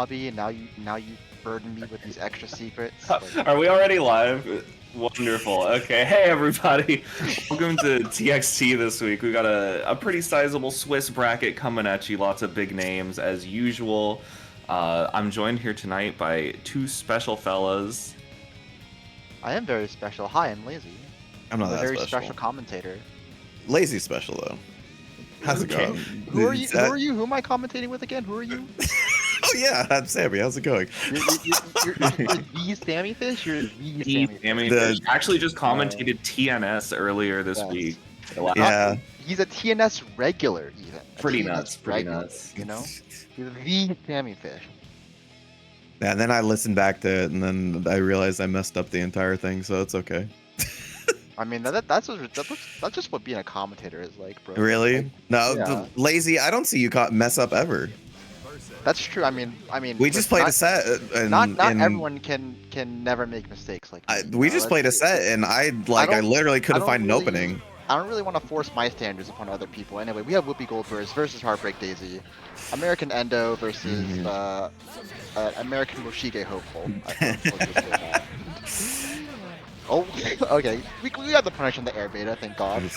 lobby, and now you burden me with these extra secrets. Like, Are we already live? Wonderful. Okay. Hey, everybody. Welcome to TXT this week. We got a pretty sizable Swiss bracket coming at you. Lots of big names as usual. I'm joined here tonight by two special fellas. I am very special. Hi, I'm Lazy. I'm not I'm a that very special. commentator. Lazy special though. How's it Okay. going? Who are you? Who are you? Who am I commentating with again? Who are you? Oh yeah, I'm Sammy. How's it going? You're the Sammy Fish. You're the Sammy Fish. Sammy Fish actually just commentated TNS earlier this week. Yeah. He's a TNS regular, even. Pretty TNS nuts. Pretty regular, nuts. You know, he's the Sammy Fish. Yeah, and then I listened back to it, and then I realized I messed up the entire thing, so it's okay. I mean, that's just what being a commentator is like, bro. Really? Like, No, yeah. Lazy. I don't see you mess up ever. That's true. I mean, We just played a set, and not everyone can never make mistakes like me, we just played a set, and I literally couldn't find an opening. I don't really want to force my standards upon other people. Anyway, we have Whoopi Goldberg versus Heartbreak Daisy, American Endo versus American Moshige Hopeful. Oh, okay. We got the punish in the air beta, thank God.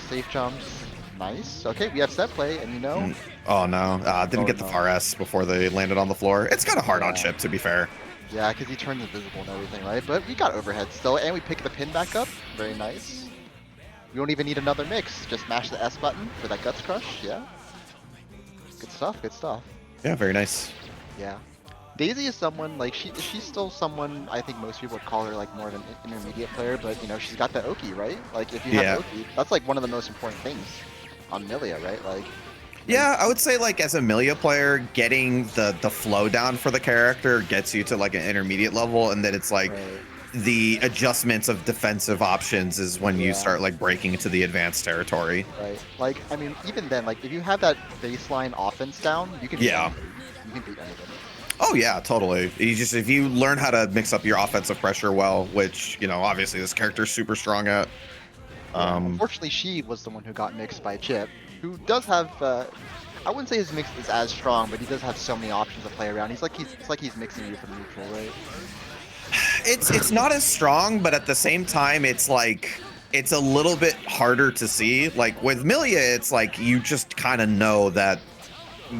Safe jumps, nice. Okay, we have set play, and you know. Oh no, didn't get the far S before they landed on the floor. It's kind of hard on Chip, to be fair. Yeah, because he turns invisible and everything, right? But we got overhead still, and we pick the pin back up. Very nice. We don't even need another mix. Just mash the S button for that Guts Crush. Yeah. Good stuff. Good stuff. Yeah, very nice. Yeah. Daisy is someone like she's still someone I think most people would call her like more of an intermediate player, but you know she's got the Oki, right? Like if you have Oki, that's like one of the most important things on Milia, right? Like. Yeah, I would say like as a Milia player, getting the flow down for the character gets you to like an intermediate level, and then it's like the adjustments of defensive options is when you start like breaking into the advanced territory. Right. Like I mean, even then, like if you have that baseline offense down, you can beat anybody. You can beat anybody. Oh yeah, totally. If you learn how to mix up your offensive pressure well, which you know obviously this character's super strong at. Unfortunately, she was the one who got mixed by Chip, who does have. I wouldn't say his mix is as strong, but he does have so many options to play around. It's like he's mixing you from neutral, right? It's not as strong, but at the same time, it's like it's a little bit harder to see. Like with Milia, it's like you just kind of know that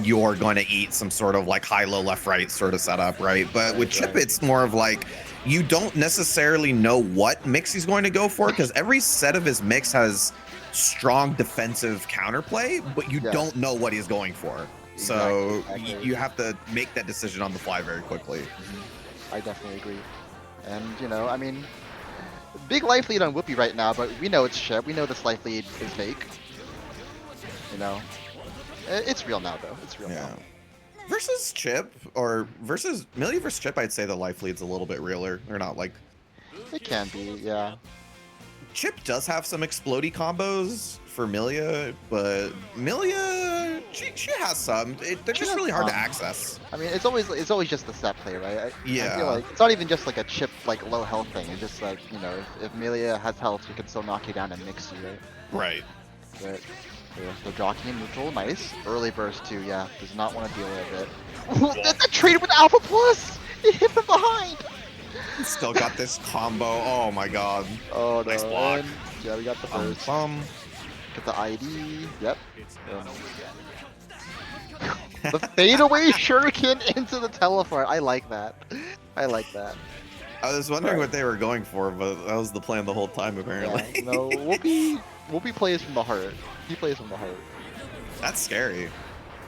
you're going to eat some sort of like high-low left-right sort of setup, right? But with Chip, it's more of like you don't necessarily know what mix he's going to go for because every set of his mix has strong defensive counterplay, but you don't know what he's going for. So you have to make that decision on the fly very quickly. I definitely agree. And you know, I mean, big life lead on Whoopi right now, but we know it's Chip. We know this life lead is fake. You know, it's real now though. It's real now. Versus Chip, or versus Milia versus Chip, I'd say the life lead's a little bit realer. They're not like... It can be, yeah. Chip does have some explodey combos for Milia, but Milia, she has some. They're just really hard to access. I mean, it's always just the set play, right? I feel like it's not even just like a Chip like low health thing. It's just like, you know, if Milia has health, she can still knock you down and mix you, right? Right. But so jockey and neutral, nice. Early burst too, yeah. Does not want to deal with it. That trade with Alpha Plus! It hit from behind! Still got this combo. Oh my god. Oh, nice no. block. And, yeah, we got the burst. Get the ID. Yep. The fadeaway shuriken into the teleport. I like that. I like that. I was wondering what they were going for, but that was the plan the whole time apparently. Yeah, no, Whoopi plays from the heart. He plays from the heart. That's scary.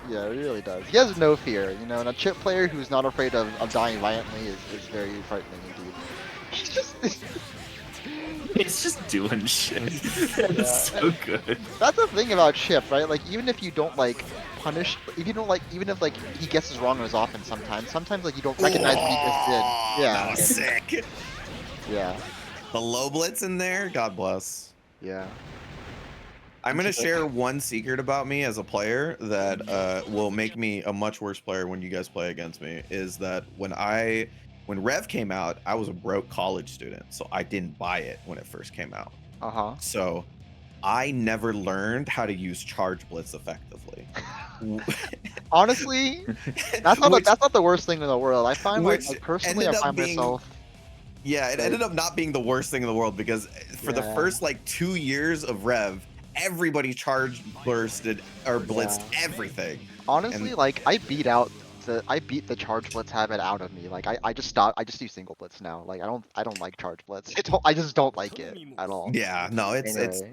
Yeah, he really does. He has no fear, you know, and a Chip player who's not afraid of dying violently is very frightening indeed. He's just... It's just doing shit. It's so good. That's the thing about Chip, right? Like, even if you don't, like, punish... If you don't, like... Even if, like, he guesses wrong on his offense sometimes, like, you don't recognize what he just did. Yeah. That was sick. Yeah. The low blitz in there, God bless. Yeah. I'm going to share one secret about me as a player that will make me a much worse player when you guys play against me, is that when Rev came out, I was a broke college student, so I didn't buy it when it first came out. Uh-huh. So I never learned how to use Charge Blitz effectively. Honestly, that's not Which- that's not the worst thing in the world. I find which like personally, I ended up find being myself. Yeah, it Like, ended up not being the worst thing in the world because for the Yeah. first like 2 years of Rev, everybody charged, bursted, or blitzed Yeah. everything. honestly, And like I beat the charge blitz habit out of me. Like I just do single blitz now. Like I don't like charge blitz. I just don't like it at all. yeah, no, it's Anyway,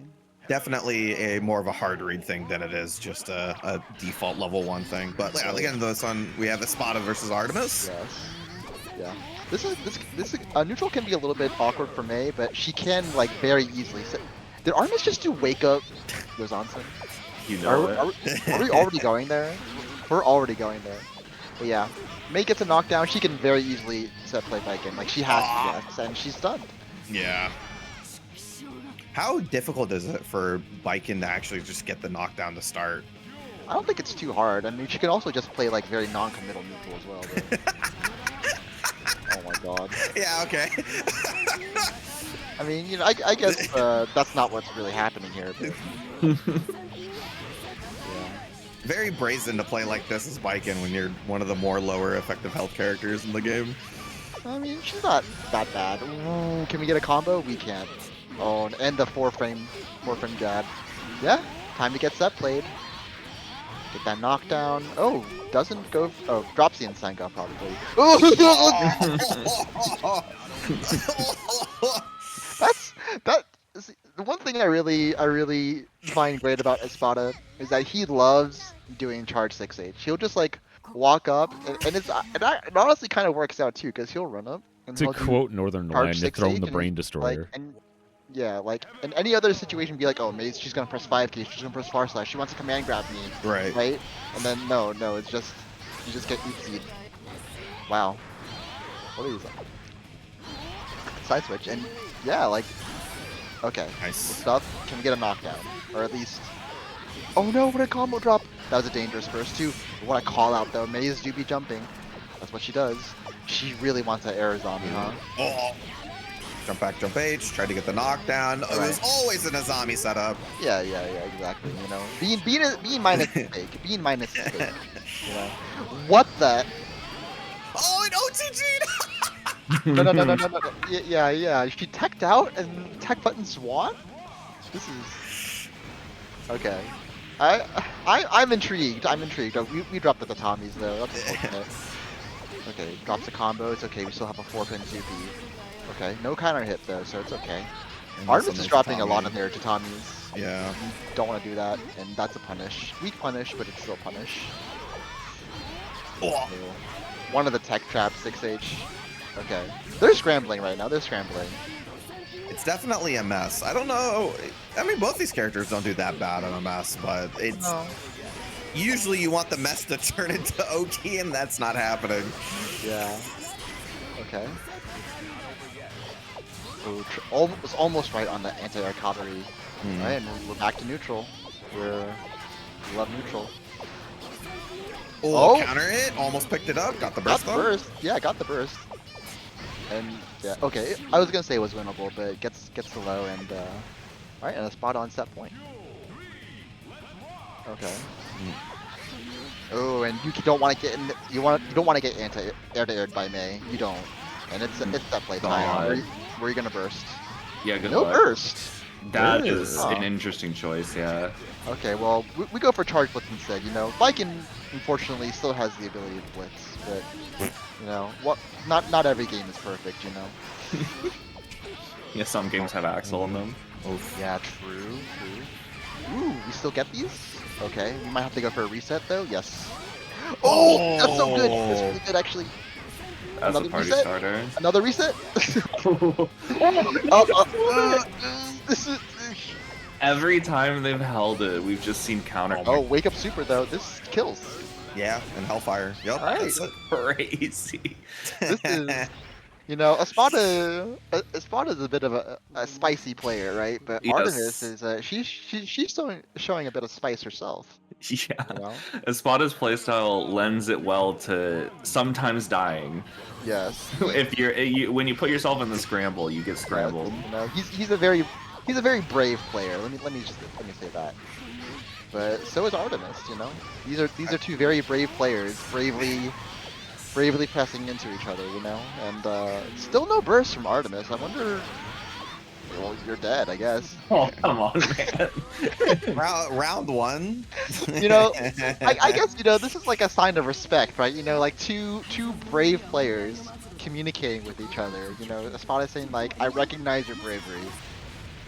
definitely a more of a hard read thing than it is just a default level 1 thing. But yeah, again, this one we have Espada versus Artemis. yes, yeah. This neutral can be a little bit awkward for May, but she can like very easily. Did Artemis just do wake up Yozansen? You know it. Are we already going there? We're already going there. But yeah, May gets a knockdown. She can very easily set play Viking. Like she has to, yes, and she's stunned. Yeah. How difficult is it for Viking to actually just get the knockdown to start? I don't think it's too hard. I mean, she can also just play like very non-committal neutral as well. But... oh my god. Yeah, okay. I mean, you know, I guess that's not what's really happening here. But... yeah. Very brazen to play like this as Viking when you're one of the more lower effective health characters in the game. I mean, she's not that bad. Ooh, can we get a combo? We can't. Oh, and the four frame jab. Yeah, time to get set played. Get that knockdown. Oh, doesn't go. Oh, drops the Insango probably. That. The one thing I really find great about Espada is that he loves doing charge 6H. He'll just like walk up, and it honestly kind of works out too, because he'll run up. And To he'll do quote Northern charge Lion, to throw 6H in the and, brain destroyer. Like, and yeah, like in any other situation, be like, oh, Maze, she's gonna press 5K, she's gonna press far slash, she wants to command grab me, Right. right? And then no, it's just you just get oopsied. Wow. What is that? Side switch, and yeah, like, okay, Nice. stuff. Can we get a knockdown, or at least? Oh no! What a combo drop! That was a dangerous burst too. What a call out though. Maze do be jumping. That's what she does. She really wants that air zombie, huh? Oh. Jump back, jump H, try to get the knockdown. Oh, it was always an Azami setup. Yeah, exactly. You know, being minus is fake. Being minus is fake. You know, what the? Oh, an OTG! No. Yeah. She teched out and tech button swan. This is okay. I'm intrigued. Oh, we dropped the Tatamis though. That's unfortunate. Okay, drops the combo. It's okay. We still have a 4-pin Zuki. Okay, no counter hit though, so it's okay. Artemis is dropping a lot of their Tatamis. Yeah. You don't want to do that, and that's a punish. Weak punish, but it's still punish. Oh. So, one of the tech traps, 6H. Okay. They're scrambling right now. They're scrambling. It's definitely a mess. I don't know. I mean, both these characters don't do that bad on a mess, but it's No. usually you want the mess to turn into OT, and that's not happening. Yeah. Okay. Oh, was almost right on the anti-air cavalry. Right, and we're back to neutral. We love neutral. Oh, counter hit, almost picked it up, got the burst. Got the burst. Yeah, got the burst. And yeah, okay. I was gonna say it was winnable, but it gets the low and alright, and a spot on set point. Okay. Oh, and you don't want to get in. You don't want to get anti-air to aired by May. You don't. And it's that play time. Where you gonna burst? Yeah, good No luck. burst. That is Oh. an interesting choice, yeah. Okay, well we go for charge blitz instead. You know, Viking unfortunately still has the ability to blitz, but you know what? Not every game is perfect. You know. Yeah, some games have Axel in them. Oh yeah, true. Ooh, we still get these? Okay, we might have to go for a reset though. Yes. Oh, that's so good. That's really good actually. As a Another party reset? starter. Another reset? This is. Every Every time they've held it, we've just seen counter. Oh, wake up super though. This kills. Yeah, and Hellfire. Yep. Alright. That's it. Crazy. This is. You know, Espada is a bit of a spicy player, right? But Yes. Artemis is she's showing a bit of spice herself. Yeah. You know? Espada's playstyle lends it well to sometimes dying. Yes. If when you put yourself in the scramble, you get scrambled. You know, he's a very he's a very brave player. Let me say that. But so is Artemis. You know, these are two very brave players, bravely pressing into each other. You know, and still no burst from Artemis. I wonder. Well, you're dead, I guess. Oh, come on, man. Round one. You know, I guess this is like a sign of respect, right? You know, like two brave players communicating with each other. You know, Espada saying like, "I recognize your bravery,"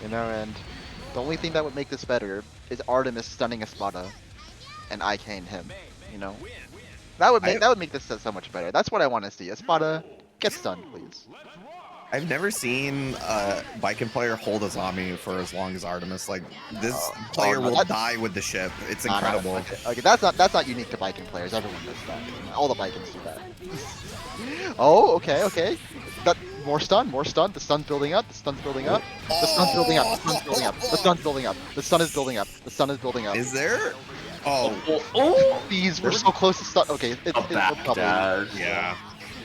you know, and the only thing that would make this better is Artemis stunning Espada, and I cane him. You know, that would make this so much better. That's what I want to see. Espada, get stunned, please. I've never seen a Viking player hold a zombie for as long as Artemis. Like this player no, will die with the ship. It's incredible. Okay, that's not unique to Viking players. Everyone does that. All the Vikings do that. Oh, okay. That more stun. The stun's building up. The stun's building up. The stun's building up. The stun's building up. The stun's building up. The stun is building up. The stun is building up. Is there? Oh, These we're so close to stun. Okay, it's probably. yeah.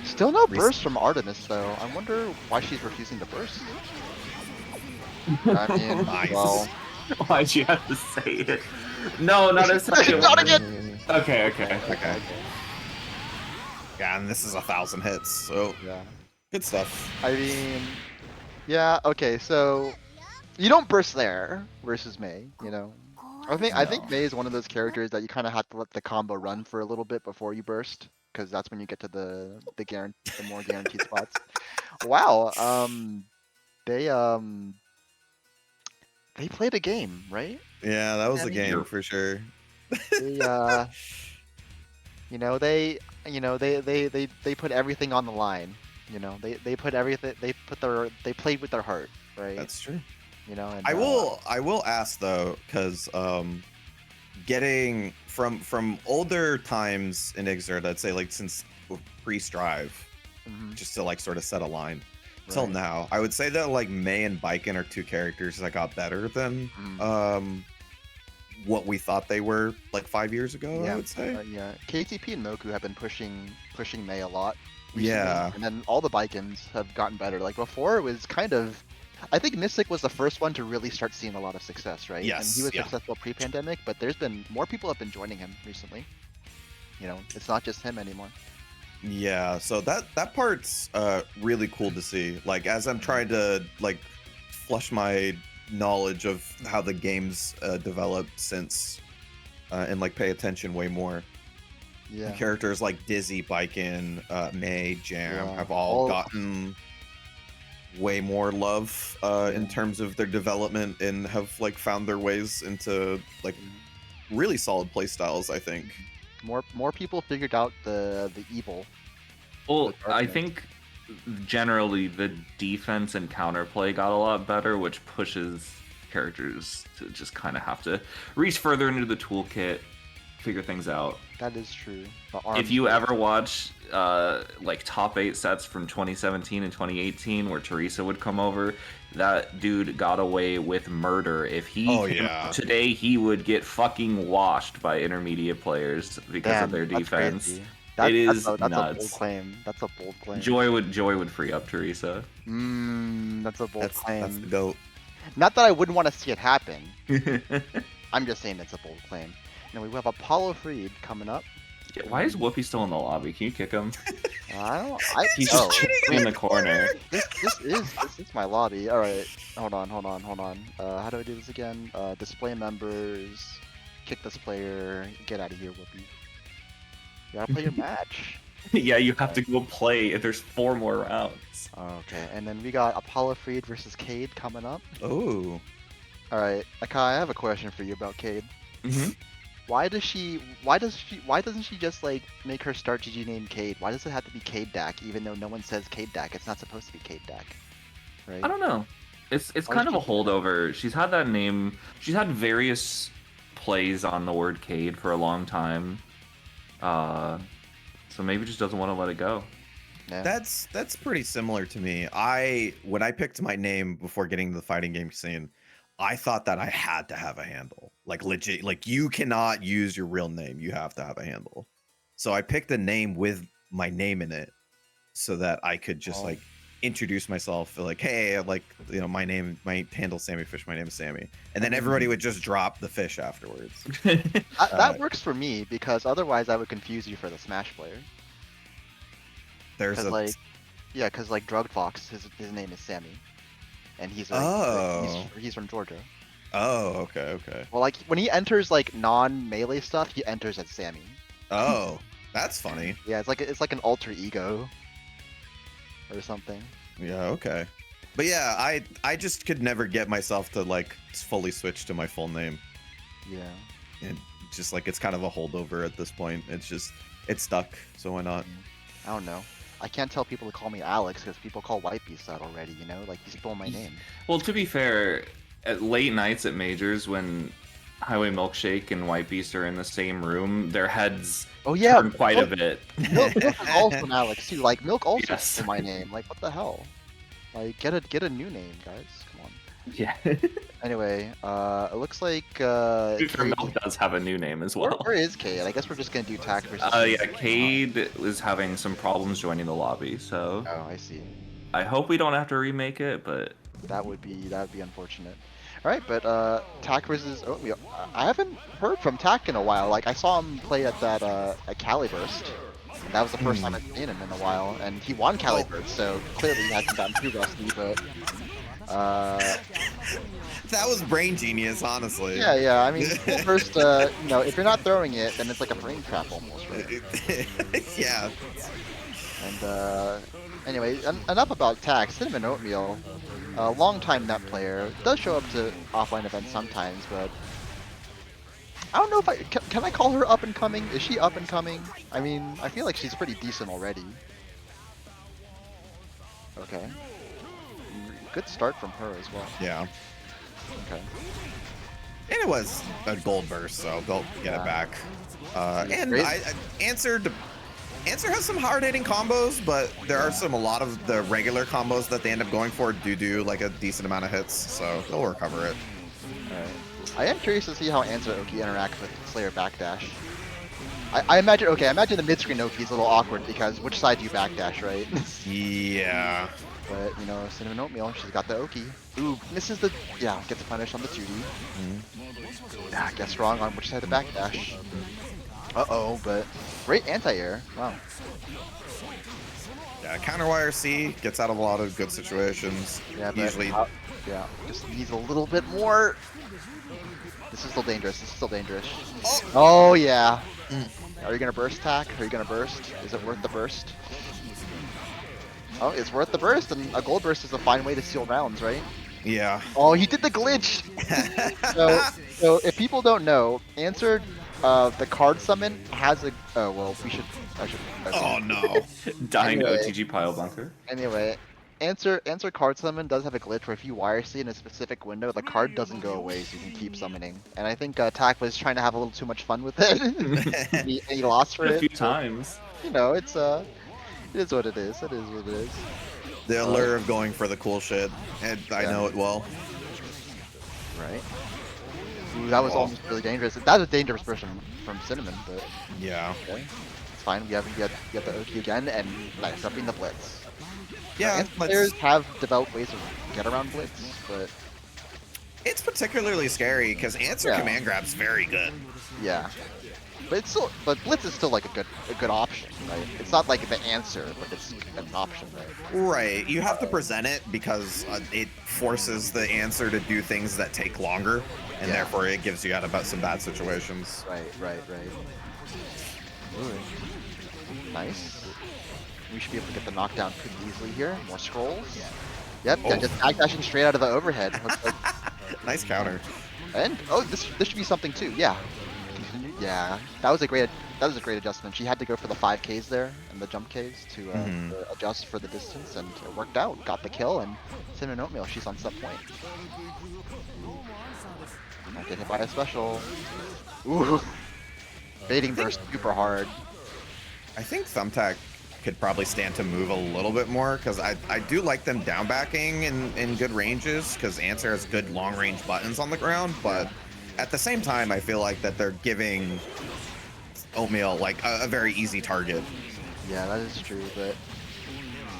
Still no burst from Artemis though. I wonder why she's refusing to burst. I mean, Nice. well, Why'd you have to say it? No, not a second. Not again. Okay. Yeah, and this is 1,000 hits, so Yeah. good stuff. I mean, yeah. Okay, so you don't burst there versus May. You know, I think May is one of those characters that you kind of have to let the combo run for a little bit before you burst, because that's when you get to the more guaranteed spots. Wow. They played a game, right? Yeah, that was a Yeah, game for sure. They they put everything on the line. You know, they put everything. They played with their heart, right? That's true. You know, and I will ask though, because getting from older times in Xrd, I'd say like since pre-Strive, just to like sort of set a line. Till Right. now, I would say that like May and Baiken are two characters that got better than what we thought they were like 5 years ago. I would say. Yeah, KTP and Moku have been pushing May a lot. recently, Yeah. and then all the Bikens have gotten better. Like before, it was kind of. I think Mystic was the first one to really start seeing a lot of success, right? Yes, And he was yeah. successful pre-pandemic, but there's been more people have been joining him recently. You know, it's not just him anymore. Yeah, so that part's really cool to see. Like as I'm trying to like flush my knowledge of how the game's developed since and like pay attention way more. Yeah. Characters like Dizzy, Baiken, May, Jam Yeah, have all all- gotten way more love in terms of their development and have like found their ways into like really solid play styles, I think. More people figured out the evil. Well, the I darkness. think generally the defense and counterplay got a lot better, which pushes characters to just kind of have to reach further into the toolkit, figure things out. That is true. If you ever watch like top 8 sets from 2017 and 2018 where Teresa would come over, that dude got away with murder. If he came out today, he would get fucking washed by intermediate players because of their defense. That's a bold nuts. claim. That's a bold claim. Joy would free up Teresa. That's a bold That's claim. the goat. Not that I wouldn't want to see it happen. I'm just saying it's a bold claim. Now we have Apollo Freed coming up. Yeah, why is Whoopi still in the lobby? Can you kick him? He's oh, just in the corner. This is my lobby. All right, hold on. How do I do this again? Display members, kick this player, get out of here, Whoopi. You gotta play your match. Yeah, you have to go play. There's 4 more rounds. Okay, and then we got Apollo Freed versus Cade coming up. Oh. All right, Akai, I have a question for you about Cade. Mhm. Why doesn't she just like make her start GG name Cade? Why does it have to be Cade Dak even though no one says Cade Dak? It's not supposed to be Cade Dak. Right? I don't know. It's kind of a holdover. She's had that name. She's had various plays on the word Cade for a long time. So maybe just doesn't want to let it go. Yeah. That's pretty similar to me. When I picked my name before getting to the fighting game scene, I thought that I had to have a handle. Like legit, like you cannot use your real name. You have to have a handle. So I picked a name with my name in it so that I could just like introduce myself like, hey, like, you know, my handle's Sammy Fish, my name is Sammy, and then everybody would just drop the fish afterwards. That works for me because otherwise I would confuse you for the Smash player. There's Because a like, yeah, because like Drug Fox, his name is Sammy, and he's from Georgia. oh, okay. Well, like when he enters like non-melee stuff, he enters as Sammy. Oh, that's funny. Yeah, it's like an alter ego or something. Yeah, okay. But yeah, I just could never get myself to like fully switch to my full name. Yeah. And just like it's kind of a holdover at this point. It's stuck, so why not? I don't know. I can't tell people to call me Alex because people call White Beast that already, you know? Like, he stole my name. Well, to be fair, at late nights at majors when Highway Milkshake and White Beast are in the same room, their heads turn quite a bit. Milk is also an Alex, too. Like, Milk also stole Yes. my name. Like, what the hell? Like, get a new name, guys. Come on. Yeah. Anyway, it looks like, Milk does have a new name as well. Where is Cade? I guess we're just gonna do Tack versus... Yeah, Cade was having some problems joining the lobby, so Oh, I see. I hope we don't have to remake it, but That would be unfortunate. All right, but Tack versus Oatmeal. I haven't heard from Tack in a while. Like I saw him play at that at Cali Burst. That was the first time I've seen him in a while, and he won Cali Burst, so clearly he hasn't gotten too rusty. But That was brain genius, honestly. yeah. I mean, first, you know, if you're not throwing it, then it's like a frame trap almost, right? Yeah. And anyway, enough about Tack. Cinnamon Oatmeal, a long-time net player, does show up to offline events sometimes, but I don't know if can I call her up and coming? Is she up and coming? I mean, I feel like she's pretty decent already. Okay. Good start from her as well. Yeah. Okay. And it was a gold burst, so they'll get it back. And Great. Answer has some hard-hitting combos, but there are a lot of the regular combos that they end up going for do like a decent amount of hits, so they'll recover it. Alright. I am curious to see how Answer Oki interacts with Slayer backdash. I imagine the mid-screen Oki is a little awkward because which side do you backdash, right? Yeah. But, you know, Cinnamon Oatmeal, she's got the Oki. Ooh, misses the... Yeah, gets a punish on the 2D. Yeah, gets wrong on which side to backdash. Uh-oh, but great anti-air. Wow. Yeah, counter wire C gets out of a lot of good situations. Yeah, but, Usually. yeah, just needs a little bit more. This is still dangerous. Oh, yeah. Are you going to burst Tack? Are you going to burst? Is it worth the burst? Oh, it's worth the burst, and a gold burst is a fine way to seal rounds, right? Yeah. Oh, he did the glitch! so if people don't know, Answered, the card summon has a... Oh, well, I should... Oh, no. dying Anyway. OTG pile bunker. Anyway, Answer card summon does have a glitch where if you wire see in a specific window, the card doesn't go away, so you can keep summoning. And I think Tack was trying to have a little too much fun with it. and he lost for it. A few times. You know, it is what it is. It is what it is. The allure of going for the cool shit, and I know it well. Right. Ooh, that was almost really dangerous. That was a dangerous burst from Cinnamon, but Yeah. okay. It's fine. We have the Oki again, and nice upping the blitz. Yeah, Players have developed ways to get around blitz, but it's particularly scary because answer command grab's very good. yeah. But blitz is still like a good option, right? It's not like the answer, but it's an option, right? Right. You have to present it because it forces the answer to do things that take longer, and therefore it gives you out about some bad situations. Right. Ooh. Nice. We should be able to get the knockdown pretty easily here. More scrolls. Yep, yeah, just backdashing straight out of the overhead. Looks like... Nice counter. And this should be something too. Yeah. Yeah, that was a great adjustment. She had to go for the 5Ks there and the jump Ks to adjust for the distance, and it worked out. Got the kill, and Cinnamon Oatmeal, she's on set point. Might get hit by a special. Ooh, baiting burst super hard. I think Thumbtack could probably stand to move a little bit more because I do like them down backing in good ranges because Answer has good long range buttons on the ground, but at the same time I feel like that they're giving Oatmeal like a very easy target. Yeah, that is true, but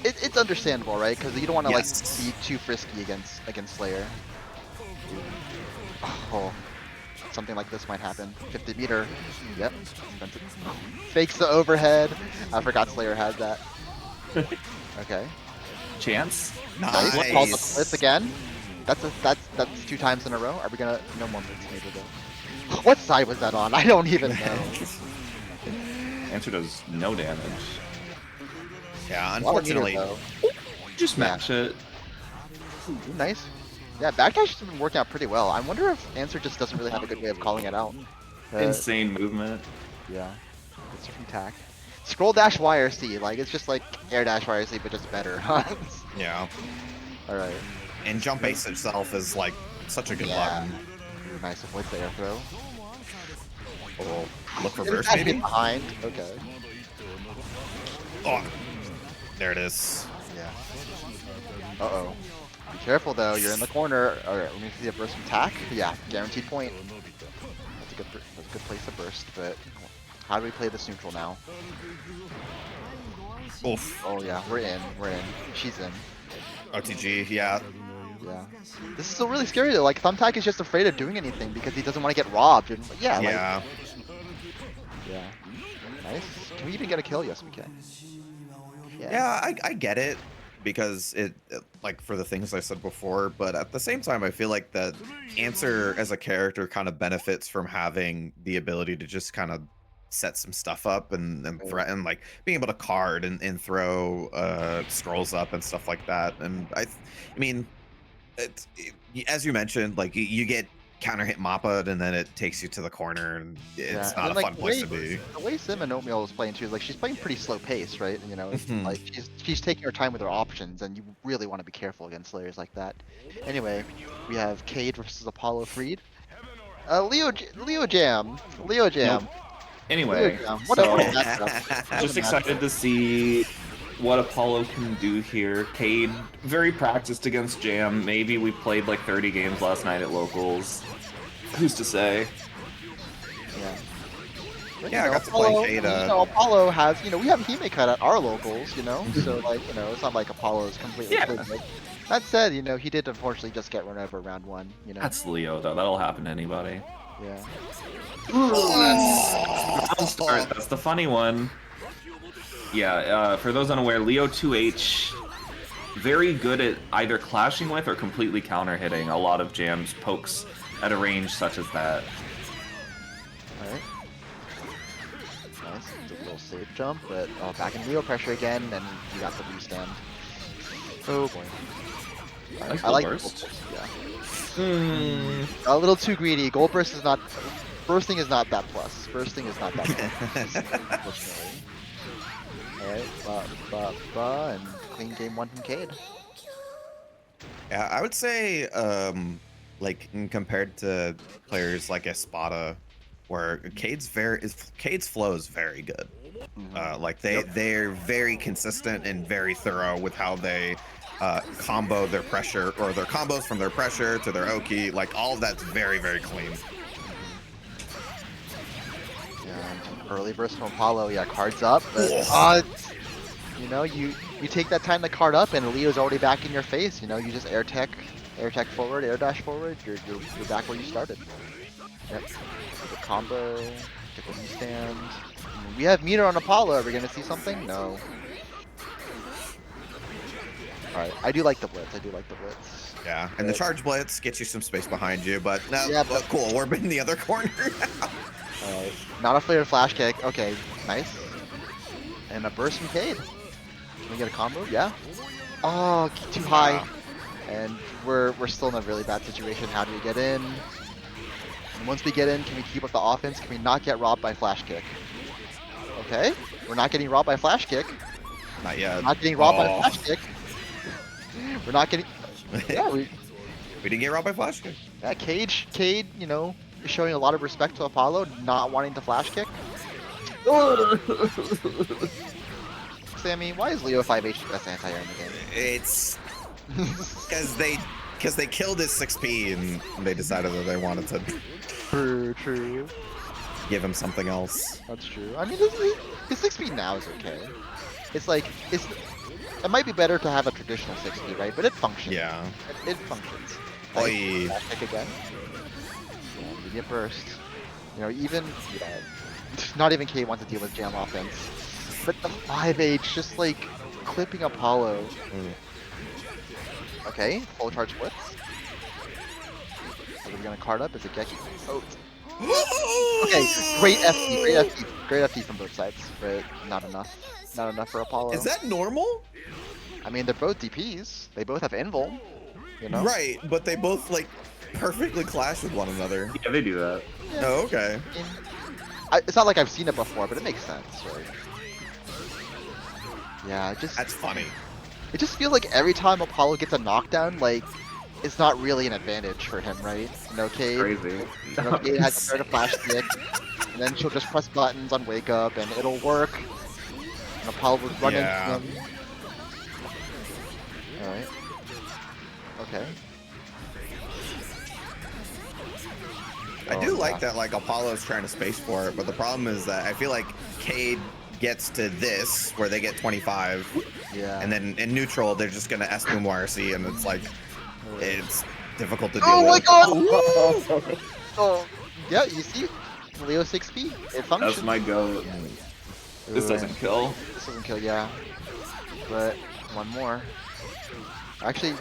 It's understandable, right? Because you don't want to like Yes. be too frisky against Slayer. Oh, something like this might happen. 50 meter. Yep. Fakes the overhead. I forgot Slayer had that. Okay. Chance? Nice. Calls the Nice. blitz again. That's 2 times in a row. Are we gonna no more blitz maybe though? What side was that on? I don't even know. Answer does no damage. Yeah, A lot of meter, unfortunately. though. Just Yeah. match it. Ooh, nice. Yeah, backdash has been working out pretty well. I wonder if Answer just doesn't really have a good way of calling it out. Insane movement. Yeah. It's from tack. Scroll dash YRC, like it's just like air dash YRC, but just better. Yeah. Alright. And jump ace itself is like such a good Yeah. button. Ooh, nice avoids the air throw. Oh, look Did reverse that hit maybe? behind? Okay. Oh, there it is. Yeah. Uh-oh. Be careful though, you're in the corner. Alright, let me see a burst from tack. Yeah, guaranteed point. That's a good place to burst, but how do we play this neutral now? Oof. Oh yeah, we're in. She's in. OTG, yeah. Yeah. This is still really scary though. Like Thumbtack is just afraid of doing anything because he doesn't want to get robbed. And yeah, like, Yeah. yeah. Nice. Can we even get a kill? Yes, we can. Yeah, I get it because like for the things I said before, but at the same time, I feel like that Answer as a character kind of benefits from having the ability to just kind of set some stuff up and threaten, like being able to card and throw scrolls up and stuff like that. And I mean, as you mentioned, like you get counter hit Mappa and then it takes you to the corner and it's not and a like fun place to be. the way Sim and Oatmeal is playing too, like she's playing pretty slow pace, right? You know, it's Mhm. like she's taking her time with her options, and you really want to be careful against Slayers like that. Anyway, we have Cade versus Apollo Freed. Leo Jam. Nope. Anyway, Whatever. so just excited to see what Apollo can do here. Cade, very practiced against Jam. Maybe we played like 30 games last night at locals. Who's to say? Yeah. But, Yeah, you I know, got to play Cade. Apollo has, we have Hime cut at our locals, so like, it's not like Apollo's completely Yeah. clean. That said, he did unfortunately just get run over round 1, That's Leo, though. That'll happen to anybody. Yeah. Start. That's the funny one. Yeah, for those unaware, Leo 2H, very good at either clashing with or completely counter hitting a lot of Jam's pokes at a range such as that. Alright. Nice. It's a little safe jump, but back in Leo pressure again, and you got the restand. Oh boy. I like burst. Yeah. A little too greedy. Gold burst is not. Bursting is not that plus. Bursting is not that plus. Unfortunately. Alright, and clean game 1 from Cade. Yeah, I would say, like compared to players like Espada, where Cade's flow is very good. Like they're very consistent and very thorough with how they combo their pressure or their combos from their pressure to their Oki. Like all of that's very, very clean. And early burst from Apollo, yeah, cards up. But, you take that time to card up, and Leo's already back in your face. You just air tech forward, air dash forward. You're back where you started. Yep. The combo, get the stand. We have meter on Apollo. Are we gonna see something? No. Alright, I do like the blitz. Yeah, and the charge blitz gets you some space behind you, but no, Yeah, but cool. We're in the other corner now. Alright, not a flared flash kick. Okay, nice. And a burst from Cade. Can we get a combo? Yeah. Oh, too high. And we're still in a really bad situation. How do we get in? And once we get in, can we keep up the offense? Can we not get robbed by flash kick? Okay, we're not getting robbed by flash kick. Not yet. Not getting robbed by flash kick. We're not getting. Yeah, we didn't get robbed by flash kick. Yeah, Cade, is showing a lot of respect to Apollo, not wanting to flash kick. Sammy, why is Leo 5H the best anti-air in the game? It's because they killed his 6P and they decided that they wanted to True. give him something else. That's true. I mean, his 6 speed now is okay. It's like, it might be better to have a traditional 6P, right? But it functions. Yeah. It functions. Oi. Dash kick again. Yeah, immediate burst. You know, even not even K wants to deal with jam offense. But the 5H just like clipping Apollo. Okay, full charge blitz. Are we gonna card up? Is it Geki? Oh. Okay, great FT, great FT from both sides, but not enough. Not enough for Apollo. Is that normal? I mean, they're both DPs. They both have invul, you know? Right, but they both like perfectly clash with one another. Yeah, they do that. Yeah. Oh, okay. I mean, it's not like I've seen it before, but it makes sense, right? Yeah, That's funny. it just feels like every time Apollo gets a knockdown, like, it's not really an advantage for him, right? You know, Cade, Crazy. you know, Cade has to start a flash kick, and then she'll just press buttons on wake up, and it'll work. And Apollo would run into him. Alright. Okay. I do Oh, like yeah. that like Apollo's trying to space for it, but the problem is that I feel like Cade gets to this where they get 25, Yeah. and then in neutral they're just gonna S-Boom YRC, and it's like it's difficult to deal Oh my with. god! Woo! Oh, yeah, you see? Leo 6P. It functions. That's my go. This doesn't kill. This doesn't kill, yeah. But one more. Actually,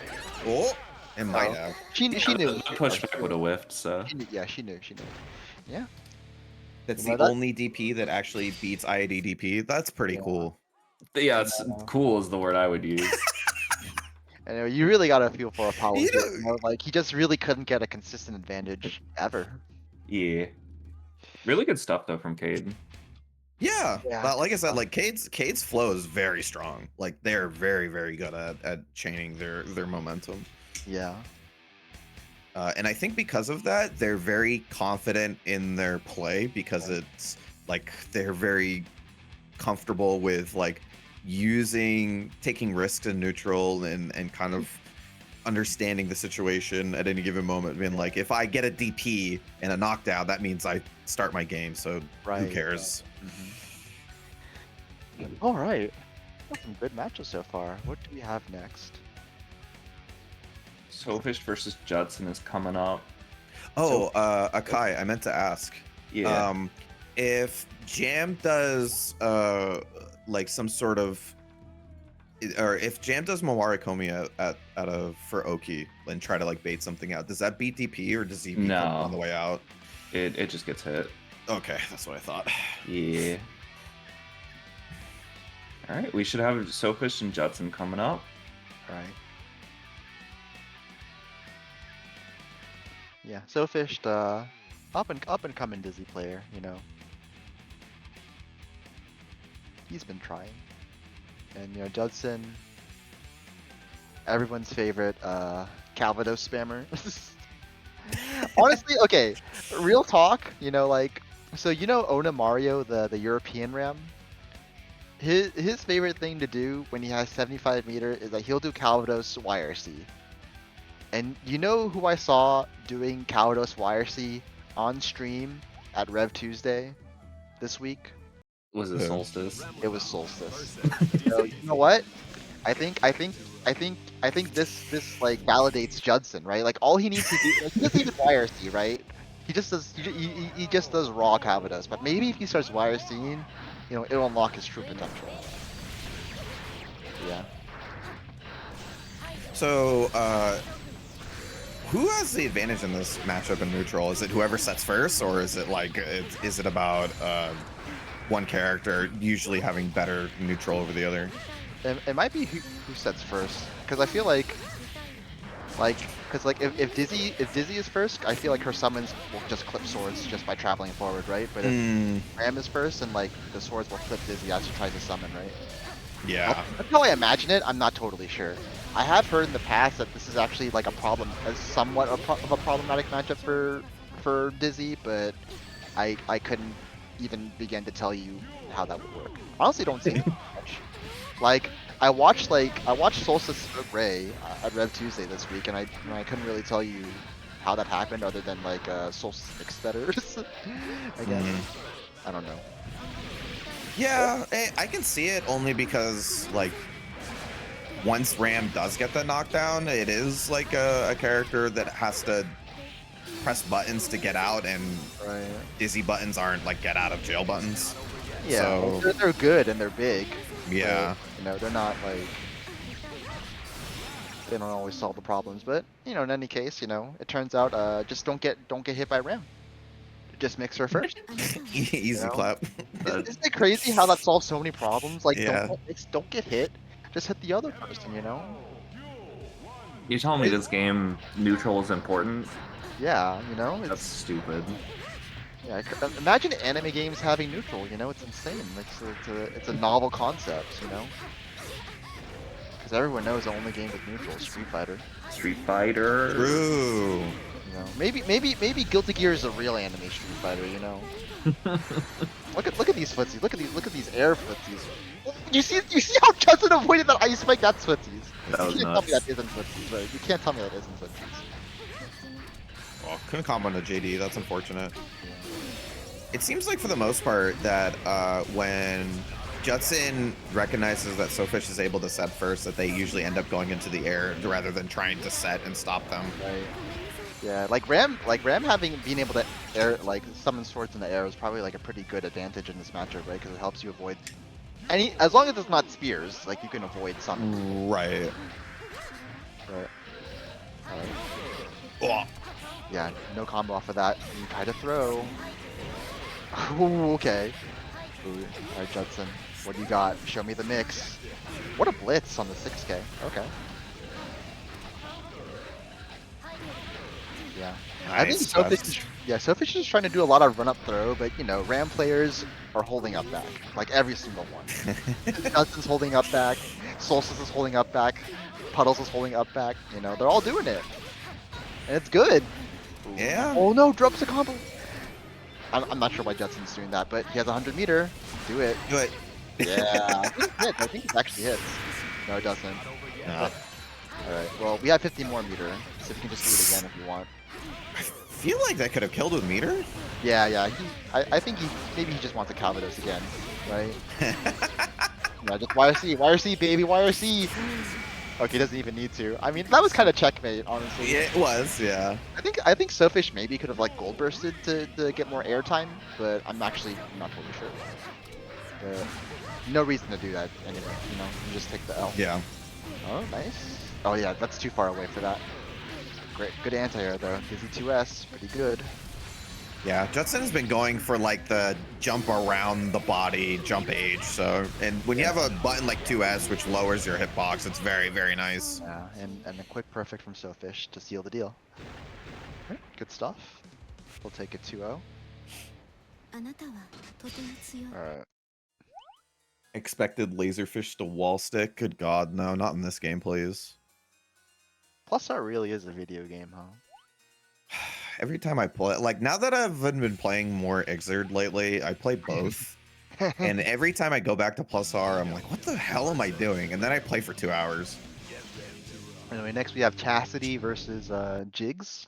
Oh, it might Oh. have. she knew. The pushback would have whiffed, so. Yeah, she knew. Yeah. That's You know the that- only DP that actually beats IAD DP. That's pretty Yeah. cool. Yeah, it's cool is the word I would use. And you really gotta feel for Apollo. You here, know- you know, like he just really couldn't get a consistent advantage ever. Yeah. Really good stuff though from Cade. Yeah, Yeah. but like I said, like Cade's flow is very strong. Like they're very, very good at chaining their momentum. Yeah. And I think because of that, they're very confident in their play because it's like they're very comfortable with like taking risks in neutral and kind of understanding the situation at any given moment. Being like, if I get a DP and a knockdown, that means I start my game. So Right. who cares? All right. Some good matches so far. What do we have next? Soulfish versus Judson is coming up. Oh, Akai, I meant to ask. Yeah. If Jam does like some sort of, or if Jam does Mawari Komi for Oki and try to like bait something out, does that beat DP or does he beat No. them on the way out? It just gets hit. Okay, that's what I thought. Yeah. Alright, we should have Soulfish and Judson coming up. Right. Yeah, Soulfish, the up and coming Dizzy player, you know. He's been trying. And you know, Judson, everyone's favorite Calvados spammer. Honestly, okay, real talk, you know, like, so you know Ona Mario, the European Ram? His favorite thing to do when he has 75 meter is that he'll do Calvados YRC. And you know who I saw doing Calvados YRC on stream at Rev Tuesday this week? Was it Yeah. Solstice? It was Solstice. So you know what? I think this like validates Judson, right? Like all he needs to do, like, he doesn't even YRC, right? He just does raw Calvados. But maybe if he starts YRCing, you know, it'll unlock his true potential. Yeah. So, who has the advantage in this matchup in neutral? Is it whoever sets first, or is it like is it about one character usually having better neutral over the other? It might be who sets first, because I feel like if Dizzy is first, I feel like her summons will just clip swords just by traveling forward, right? But if Ram is first, and like the swords will clip Dizzy as she tries to summon, right? Yeah. That's how I imagine it. I'm not totally sure. I have heard in the past that this is actually like a problem, somewhat of a problematic matchup for Dizzy, but I couldn't even begin to tell you how that would work. Honestly, don't see it much. Like I watched Solstice Ray at Rev Tuesday this week, and I couldn't really tell you how that happened other than like Solstice mixed betters. I guess. I don't know. Yeah, I can see it only because like once Ram does get the knockdown, it is like a character that has to press buttons to get out, and Right. dizzy buttons aren't like get out of jail buttons. Yeah, So they're good and they're big. yeah, But, you know, they're not like they don't always solve the problems. But you know, in any case, you know, it turns out just don't get hit by Ram. Just mix her first. easy know? clap. Isn't it crazy how that solves so many problems? Like, Yeah. don't get hit. Just hit the other person. You know? You telling me this game neutral is important? Yeah. You know? That's stupid. Yeah. Imagine anime games having neutral. You know? It's insane. It's a novel concept. You know? Because everyone knows the only game with neutral is Street Fighter. Street Fighter. True. You know, maybe Guilty Gear is a real anime Street Fighter. You know, look at these footsies. Look at these air footsies. You see how Justin avoided that ice spike? That's footsies. That was You can't nuts. tell me that isn't footsies. Right? You can't tell me that isn't footsies. Well, couldn't comment on JD. That's unfortunate. It seems like for the most part that when Judson recognizes that Sofish is able to set first, that they usually end up going into the air rather than trying to set and stop them. Right. Yeah, like Ram being able to summon swords in the air is probably like a pretty good advantage in this matchup, right? Because it helps you avoid as long as it's not spears, like you can avoid some. Right. Right. Alright. Oh. Yeah, no combo off of that. You try to throw. Ooh, okay. Ooh, alright, Judson. What do you got? Show me the mix. What a blitz on the 6K. Okay. Yeah. I think Nice. Sofish is trying to do a lot of run up throw, but you know, Ram players are holding up back. Like every single one. Judson's holding up back, Solstice is holding up back, Puddles is holding up back, you know, they're all doing it. And it's good. Yeah. Oh no, drops a combo. I'm not sure why Judson's doing that, but he has a 100-meter. Do it. Do it. Yeah. I think it actually hits. No, it doesn't. No. Alright, well, we have 50 more meter, so we can just do it again if you want. I feel like that could have killed with meter. Yeah. I think maybe he just wants to Calvados again, right? Yeah, just YRC, baby, YRC. Okay, he doesn't even need to. I mean, that was kind of checkmate, honestly. Yeah, it was. Yeah. I think Sofish maybe could have like gold bursted to get more airtime, but I'm not totally sure. But no reason to do that anyway. You know, you just take the L. Yeah. Oh, nice. Oh yeah, that's too far away for that. Great, good anti-air though. Dizzy 2S, pretty good. Yeah, Judson has been going for like the jump around the body, jump age. So, and when you have a button like 2S, which lowers your hitbox, it's very, very nice. Yeah, and a quick perfect from Sofish to seal the deal. Alright, good stuff. We'll take a 2-0. Alright. Expected laserfish to wall stick. Good God, no, not in this game, please. Plus R really is a video game, huh? Every time I play, like now that I've been playing more Xrd lately, I play both. And every time I go back to Plus R, I'm like, what the hell am I doing? And then I play for 2 hours. Anyway, next we have Chastity versus Jigs.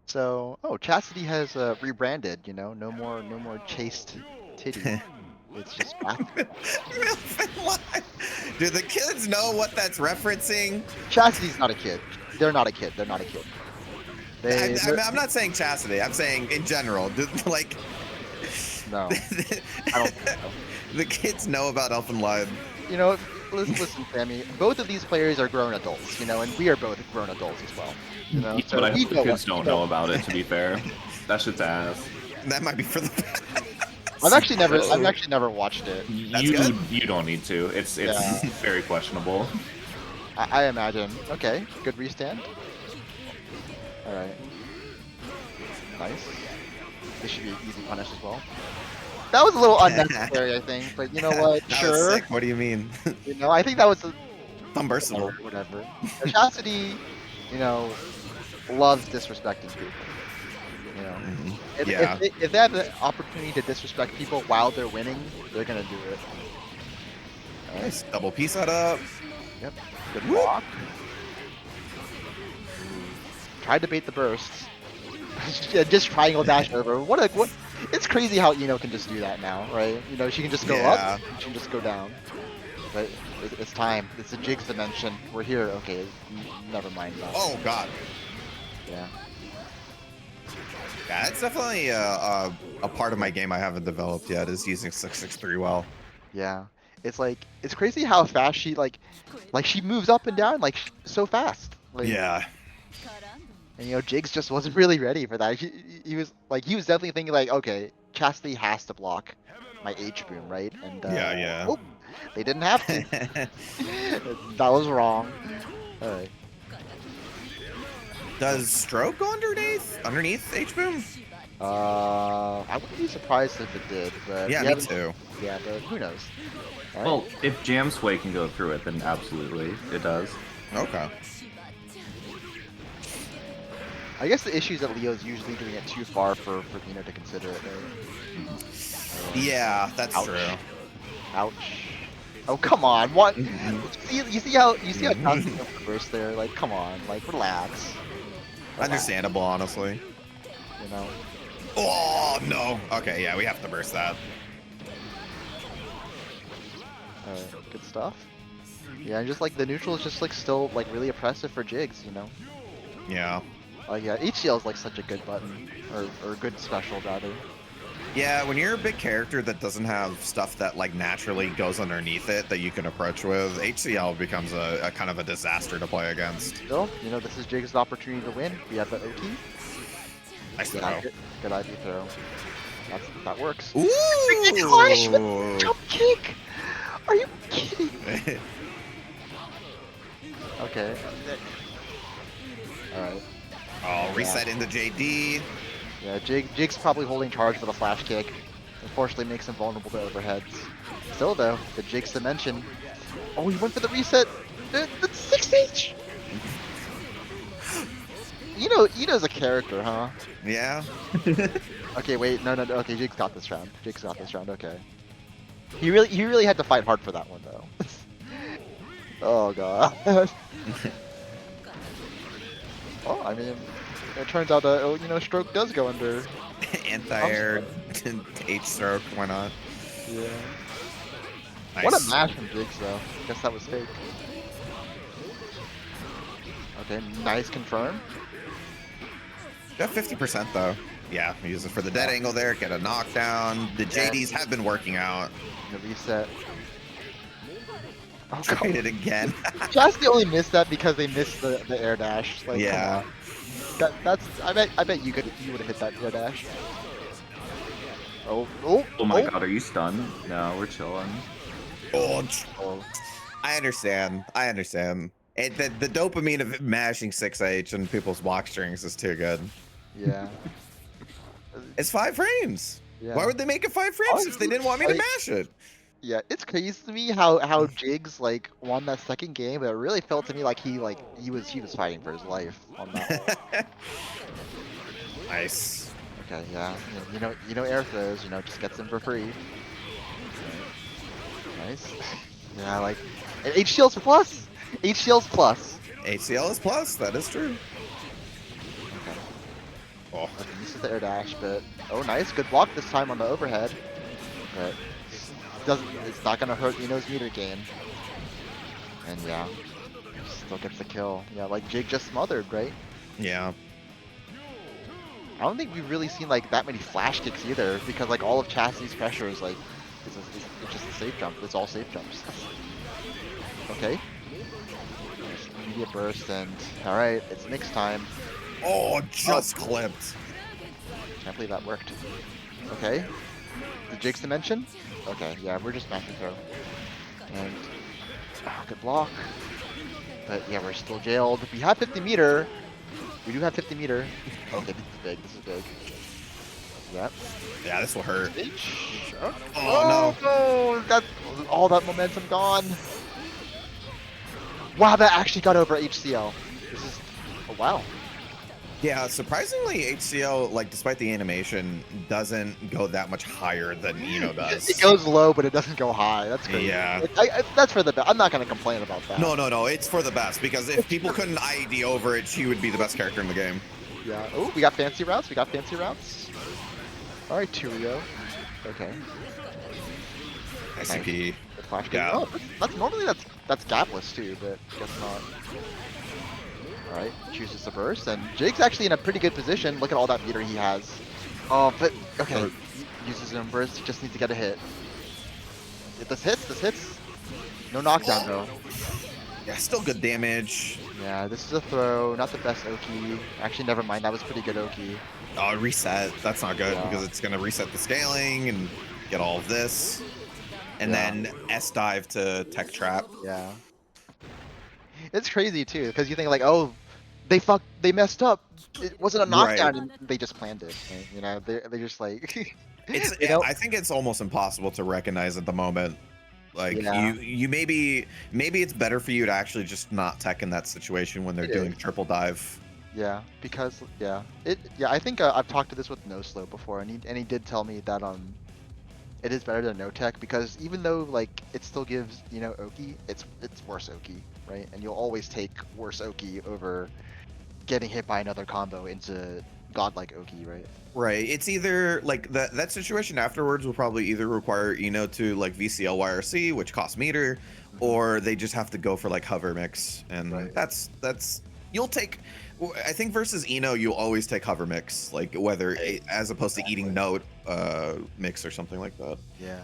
So, Chastity has rebranded, you know, no more chaste titty. It's just back. Do the kids know what that's referencing? Chastity's not a kid. They're not a kid. They're not a kid. I'm not saying Chastity. I'm saying in general. Like, no, I don't think so. The kids know about Elfen Lied. You know, listen, Sammy. Both of these players are grown adults, you know, and we are both grown adults as well. You know, Yeah, so but I we hope the kids don't know about it. To be fair, that shit's ass. That might be for the. I've actually never watched it. You don't need to. It's Yeah. very questionable. I imagine. Okay, good restand. All right. Nice. This should be an easy punish as well. That was a little unnecessary, I think, but you know what? That was Sure. sick. What do you mean? You know, I think that was Unburstable. whatever. Chastity, you know, loves disrespecting people. You know, Yeah. if they have the opportunity to disrespect people while they're winning, they're gonna do it. Nice. Double P setup. Yep. Good block. Tried to bait the bursts. Yeah, just triangle dash over. What? It's crazy how Ino can just do that now, right? You know, she can just go Yeah. up, she can just go down. But it's time. It's a Jigs dimension. We're here. Okay, never mind that. Oh God. Yeah. Yeah, it's definitely a part of my game I haven't developed yet is using 663 well. Yeah. It's like it's crazy how fast she like she moves up and down like so fast. Like, Yeah. and you know, Jigs just wasn't really ready for that. He was definitely thinking like, okay, Chastity has to block my H boom, right? And Yeah. oh, they didn't have to. That was wrong. All right. Does stroke go underneath H boom? I wouldn't be surprised if it did, but Yeah, we me haven't- too. Yeah, but who knows? All right. Well, if Jam Sway can go through it, then absolutely it does. Okay. I guess the issue is that Leo's usually doing it too far for Nino to consider it. Right? Yeah, that's Ouch. true. Ouch. Oh come on! What? Mhm. You see how Johnson reverse there? Like, come on! Like, relax. Understandable, honestly. You know. Oh no. Okay, yeah, we have to burst that. Good stuff. Yeah, and just like the neutral is just like still like really oppressive for Jigs. You know. Yeah. Yeah, HCL is like such a good button or good special rather. Yeah, when you're a big character that doesn't have stuff that like naturally goes underneath it that you can approach with, HCL becomes a kind of a disaster to play against. Still, you know, this is Jigs' opportunity to win. We have the OT. Nice throw. Yeah, good idea throw. That works. Ooh! Jump kick! Are you kidding? Okay. Alright. Oh, reset into JD. Yeah, Jig's probably holding charge with a flash kick. Unfortunately makes him vulnerable to overheads. Still though, the Jig's dimension. Oh, he went for the reset! The 6H! Ino's a character, huh? Yeah. Okay, wait, no, okay, Jig's got this round. Okay. He really had to fight hard for that one though. Oh god. Oh, I mean, it turns out stroke does go under. Anti-air, H stroke, why not? Yeah. Nice. What a mash from Jigs though. Guess that was fake. Okay, nice confirm. Got 50% though. Yeah, use it for the dead angle there, get a knockdown. The JDs have been working out. The reset. Oh, Tried it again. Chastity only missed that because they missed the air dash. Like, Yeah. That's I bet you would have hit that air dash. Oh my god, are you stunned? No, we're chilling. Oh, Oh. I understand. The dopamine of mashing 6H and people's block strings is too good. Yeah. It's 5 frames. Yeah. Why would they make it 5 frames if they didn't want me to mash it? Yeah, it's crazy to me how Jigs like won that second game, but it really felt to me like he was fighting for his life on that one. Nice. Okay, yeah. Air throws, just gets them for free. Nice. Yeah, like and HCL's plus. HCL's plus. HCL is plus, that is true. Okay. Oh. Okay, this is the air dash, but oh nice, good block this time on the overhead. But it's not gonna hurt Ino's meter gain. And yeah. Still gets the kill. Yeah, like Jig just smothered, right? Yeah. I don't think we've really seen like that many flash kicks either, because like all of Chastity's pressure is like it's just a safe jump. It's all safe jumps. Okay. Immediate burst and alright, it's mix time. Oh, just clipped. Can't believe that worked. Okay. The Jigs dimension? Okay, yeah, we're just mashing throw. And good block. But yeah, we're still jailed. We have 50 meter. We do have 50 meter. Okay, this is big. Yep. Yeah, this will hurt. Sure. Oh, no! That's all that momentum gone. Wow, that actually got over HCL. This is wow. Yeah, surprisingly, HCL, like, despite the animation, doesn't go that much higher than Ino does. It goes low, but it doesn't go high. That's crazy. Yeah. That's for the best. I'm not going to complain about that. No, it's for the best, because if people couldn't IED over it, she would be the best character in the game. Yeah. Oh, we got fancy routes. All right, Turio. Okay. ICP. Good Flash kick. Yeah. Oh, that's normally that's gapless too, but guess not. All right, chooses to burst, and Jake's actually in a pretty good position. Look at all that meter he has. Oh, but okay, uses his own burst. He just needs to get a hit. This hits. This hits. No knockdown though. Yeah, still good damage. Yeah, this is a throw. Not the best Oki. Actually, never mind. That was pretty good Oki. Oh, reset. That's not good Yeah. because it's gonna reset the scaling and get all of this, and Yeah. then S dive to tech trap. Yeah. It's crazy too, because you think like, oh, they messed up. It wasn't a knockdown, and they just planned it. Right? You know, they're just like, It's you know, I think it's almost impossible to recognize at the moment. Like Yeah. you maybe it's better for you to actually just not tech in that situation when they're It doing is. triple dive. Yeah, because I think I've talked to this with No Slow before, and he did tell me that it is better than no tech because even though like it still gives Oki, it's worse Oki, right? And you'll always take worse Oki over getting hit by another combo into godlike Oki, right? Right. It's either like that situation afterwards will probably either require to like VCL YRC, which costs meter, or they just have to go for like hover mix, and Right. that's you'll take. I think versus you'll always take hover mix, like whether as opposed to eating note mix or something like that. Yeah.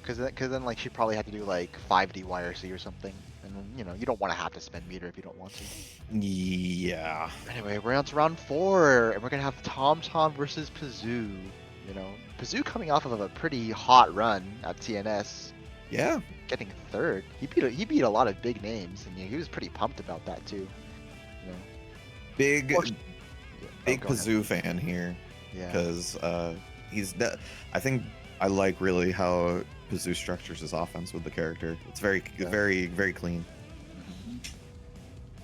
Cause then like she probably had to do like 5D YRC or something, and then you don't want to have to spend meter if you don't want to. Yeah. Anyway, we're on to round 4, and we're gonna have Tom Tom versus Pazoo. Pazoo coming off of a pretty hot run at TNS, Yeah. getting third. He beat a lot of big names, and he was pretty pumped about that too. Big Or- big go ahead. Pazoo fan here Yeah. because I think I like really how Pazoo structures his offense with the character. It's very very clean.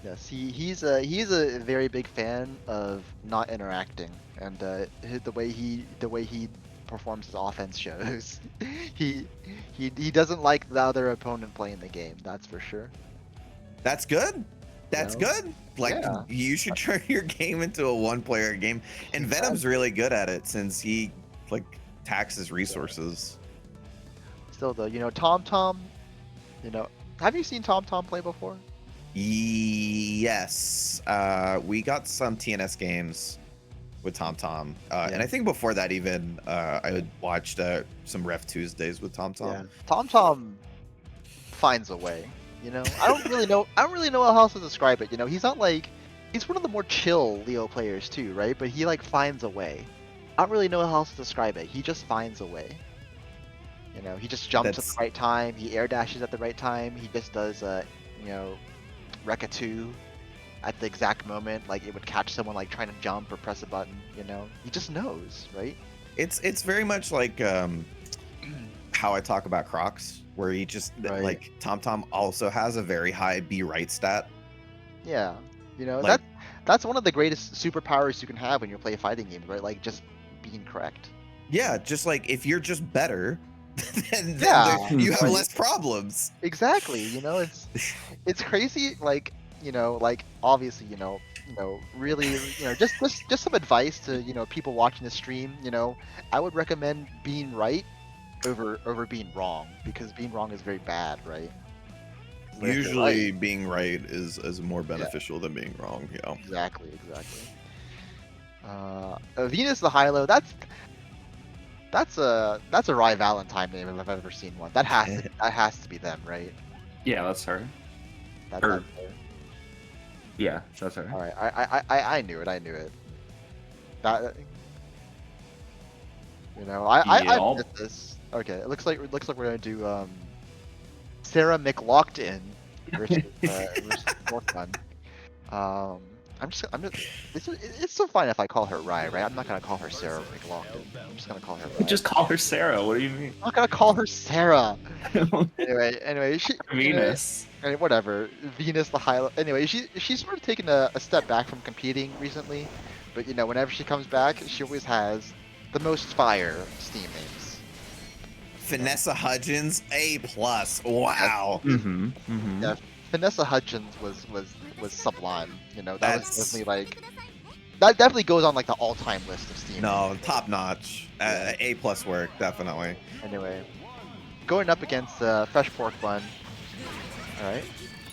Yes, he's a very big fan of not interacting, and the way he performs his offense shows. he doesn't like the other opponent playing the game. That's for sure. That's good. That's good. Like Yeah. you should turn your game into a one-player game, and Venom's really good at it since he like taxes resources. Still though, Tom Tom, have you seen Tom Tom play before? Yes, we got some TNS games with Tom Tom, and I think before that even I had watched some Ref Tuesdays with Tom Tom. Yeah. Tom Tom finds a way. I don't really know how else to describe it. He's not like he's one of the more chill Leo players too, right? But he like finds a way. I don't really know how else to describe it. He just finds a way. He just jumps at the right time. He air dashes at the right time. He just does Rekka 2 at the exact moment, like it would catch someone like trying to jump or press a button. He just knows, right? It's very much like how I talk about Crocs, where he just like Tom Tom also has a very high be right stat. Yeah, Like- that's one of the greatest superpowers you can have when you play fighting games, right? Like just being correct. Yeah, just like if you're just better, then Yeah. you have less problems. Exactly. It's crazy. Like obviously really just some advice to people watching the stream. I would recommend being right over being wrong, because being wrong is very bad, right? But if you're Usually right- being right is more beneficial than being wrong. Exactly. Venus the Hilo. That's a Rye Valentine name if I've ever seen one. That has to be them, right? Yeah, that's her. That's Or- her. Yeah, that's her. All right, I knew it. That I Yup. missed this. Okay, it looks like we're gonna do Sarah McLaughlin versus Northman. It's so fine if I call her Rye, right? I'm not gonna call her Sarah McLaughlin. I'm just gonna call her Rye. Just call her Sarah. What do you mean? I'm not gonna call her Sarah. Anyway, Venus. whatever. Venus the Hilo. Anyway, she's sort of taken a step back from competing recently, but whenever she comes back, she always has the most fire Steam names. Vanessa Hudgens, A+. Wow. Mm-hmm. Mm-hmm. Yeah, Vanessa Hudgens was sublime. That That's- was definitely that definitely goes on like the all-time list of Steam. No, top notch. A+ work, definitely. Anyway, going up against Fresh Pork Bun. All right,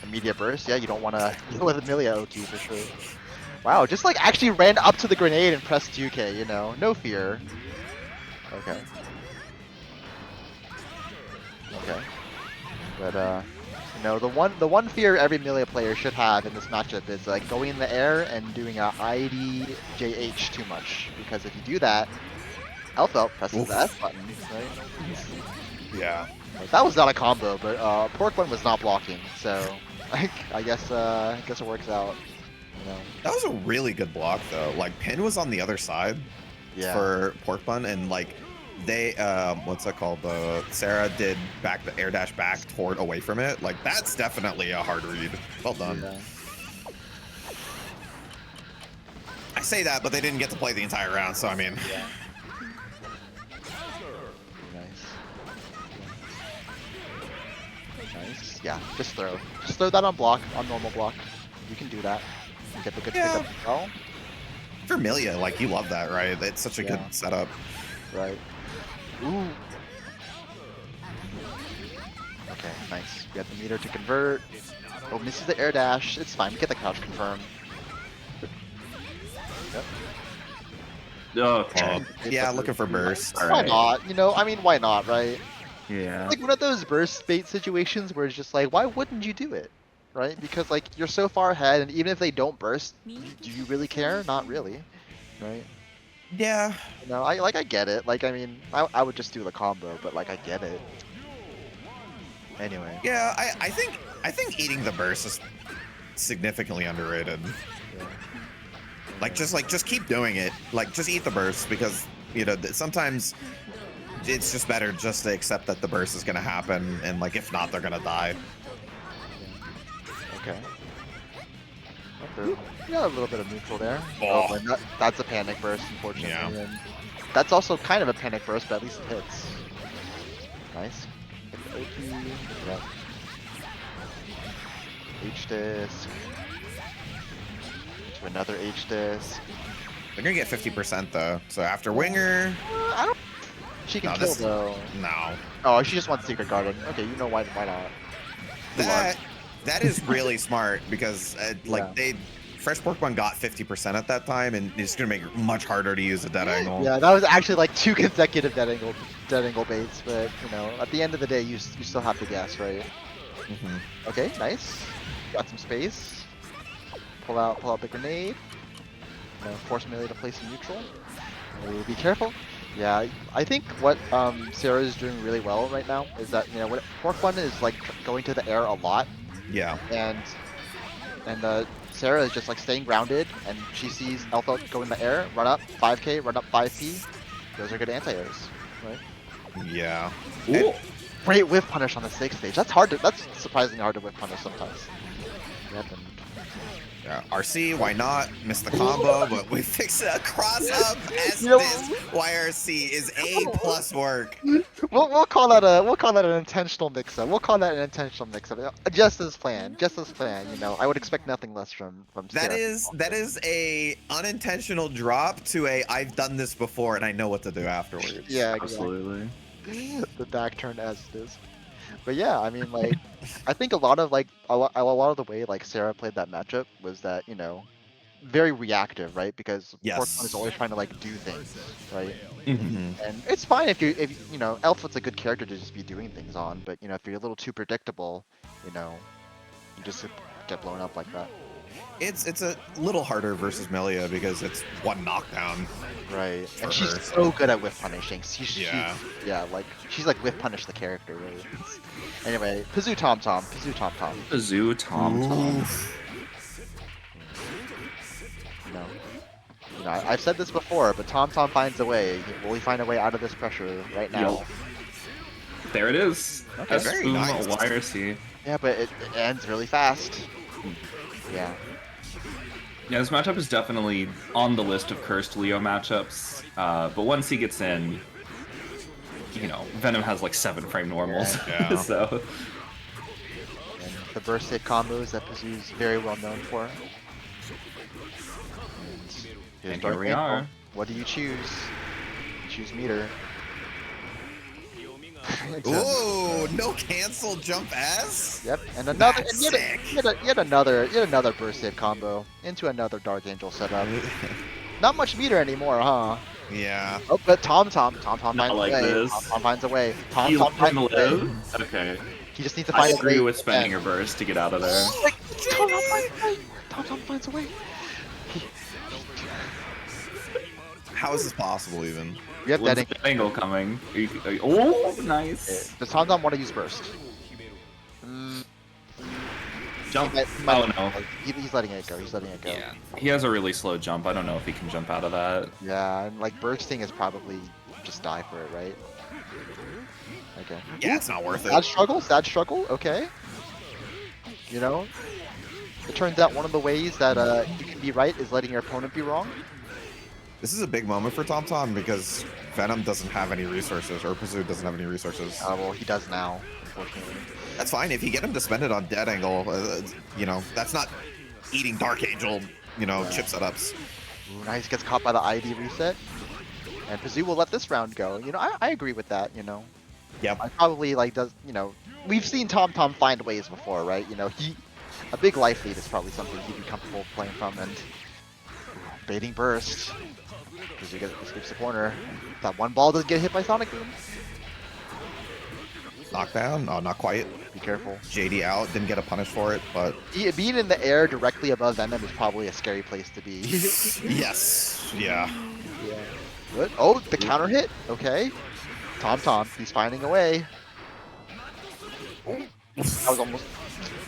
immediate burst. Yeah, you don't want to deal with Amelia OT for sure. Wow, just like actually ran up to the grenade and pressed 2K. You know, no fear. Okay. Okay. But you know, the one fear every Amelia player should have in this matchup is like going in the air and doing a IDJH too much, because if you do that, Elfelt presses Oof. the F button, right? Yeah. Like, that was not a combo, but Pork Bun was not blocking, so like I guess it works out. You know. That was a really good block though. Like Pin was on the other side Yeah. for Pork Bun, and like they what's that called? Sarah did back the air dash back toward away from it. Like that's definitely a hard read. Well done. Yeah. I say that, but they didn't get to play the entire round, so I mean. Yeah. Nice. Nice. Yeah, just throw. Just throw that on block, on normal block. You can do that. You get the good Yeah. pickup as well. For Milia, like you love that, right? It's such a Yeah. good setup. Right. Ooh. Okay, nice. We got the meter to convert. Oh, misses the air dash. It's fine. We get the couch confirm. Yep. Okay. Yeah, looking for burst. All Why right. not? You know, I mean, why not, right? Yeah. Like one of those burst bait situations where it's just like, why wouldn't you do it? Right? Because like you're so far ahead, and even if they don't burst, do you really care? Not really, right? Yeah. You know, I get it. Like I mean, I would just do the combo, but like I get it. Anyway. Yeah, I think eating the burst is significantly underrated. Yeah. Just keep doing it. Like just eat the burst, because you know sometimes it's just better just to accept that the burst is gonna happen, and like if not, they're gonna die. Okay. Yeah, a little bit of neutral there. Oh. But that's a panic burst, unfortunately. Yeah. And that's also kind of a panic burst, but at least it hits. Nice. Hit the OP. Yep. H-disc. To another H-disc. They're gonna get 50% though. So after Winger, I don't... She can No, kill this- though. no. Oh, she just wants Secret Garden. Okay, you know why not. That is really smart, because like Yeah. Fresh Pork Bun got 50% at that time, and it's gonna make it much harder to use a dead angle. Yeah, that was actually like 2 consecutive dead angle baits, but you know, at the end of the day, you still have to guess, right? Mhm. Okay, nice. Got some space. Pull out the grenade. Force Melee to place in neutral. Ooh, be careful. Yeah, I think what Sarah is doing really well right now is that, you know, when Pork Bun is like going to the air a lot, Yeah. and Sarah is just like staying grounded, and she sees Alpha go in the air, run up 5k, run up 5p. Those are good anti-airs, right? Yeah. Ooh. Great whiff punish on the 6th stage. That's surprisingly hard to whiff punish sometimes. Yep, and Yeah, RC, why not? Missed the combo, but we fixed it. Cross up S You know- this YRC is A+ work. we'll call that an intentional mix-up. We'll call that an intentional mix-up. Just as planned. Just as planned. You know, I would expect nothing less from That Sarah. is a unintentional drop to a I've done this before and I know what to do afterwards. Yeah, exactly. Absolutely. The back turn as it is. But yeah, I mean, like, I think a lot of the way like Sarah played that matchup was that, you know, very reactive, right? Because Yes. Pork Bun is always trying to like do things, right? Mhm. And it's fine if you know, Elfwood's a good character to just be doing things on, but you know, if you're a little too predictable, you know, you just get blown up like that. It's a little harder versus Melia because it's one knockdown. Right. For And she's her, so good at whiff punishing. Yeah. Like she's like whiff punish the character, really. Anyway, Pazoo Tom Tom. Zoo Tom Tom. You know, I've said this before, but Tom Tom finds a way. Will he find a way out of this pressure right now? Yup. There it is. Okay. S Very boom nice. YRC. Yeah, but it ends really fast. Yeah. Yeah, this matchup is definitely on the list of cursed Leo matchups. But once he gets in, you know, Venom has like 7 frame normals. Yeah. So And the burst hit combos that Pazoo's very well known for. Here's And Dark here we Ankle. are. What do you choose? You choose meter. Ooh, no cancel jump S? Yep, and another, That's and yet another burst save combo into another Dark Angel setup. Not much meter anymore, huh? Yeah. Oh, but Tom finds Not a like way. this. Tom finds a way. Tom You let finds him a way. live? Okay. He just needs to I find a agree way. with spending your burst to get out of there. Like, Tom finds a way. Tom finds a way. How is this possible even? We have When's Deading. the angle coming? Oh, nice. Does Tom want to use burst? Jump. He might- Oh no. He's letting it go. He's letting it go. Yeah. He has a really slow jump. I don't know if he can jump out of that. Yeah, and like bursting is probably just die for it, right? Okay. Yeah, it's not worth Sad it. struggle, sad struggle, okay. You know? It turns out one of the ways that you can be right is letting your opponent be wrong. This is a big moment for TomTom because Venom doesn't have any resources, or Pazoo doesn't have any resources. Well, he does now, unfortunately. That's fine. If you get him to spend it on Dead Angle, you know, that's not eating Dark Angel, you know, chip setups. Ooh, nice, gets caught by the ID reset. And Pazoo will let this round go. You know, I agree with that, you know. Yep. I probably, like, you know, we've seen TomTom find ways before, right? You know, a big life lead is probably something he'd be comfortable playing from, and baiting burst. Pazoo escapes the corner. That one ball doesn't get hit by Sonic Boom. Knockdown? Oh, not quite. Be careful. JD out, didn't get a punish for it, but Being in the air directly above Venom is probably a scary place to be. yes, yeah. Yeah. Good. Oh, the counter hit. Okay. Tom, he's finding a way. That was almost.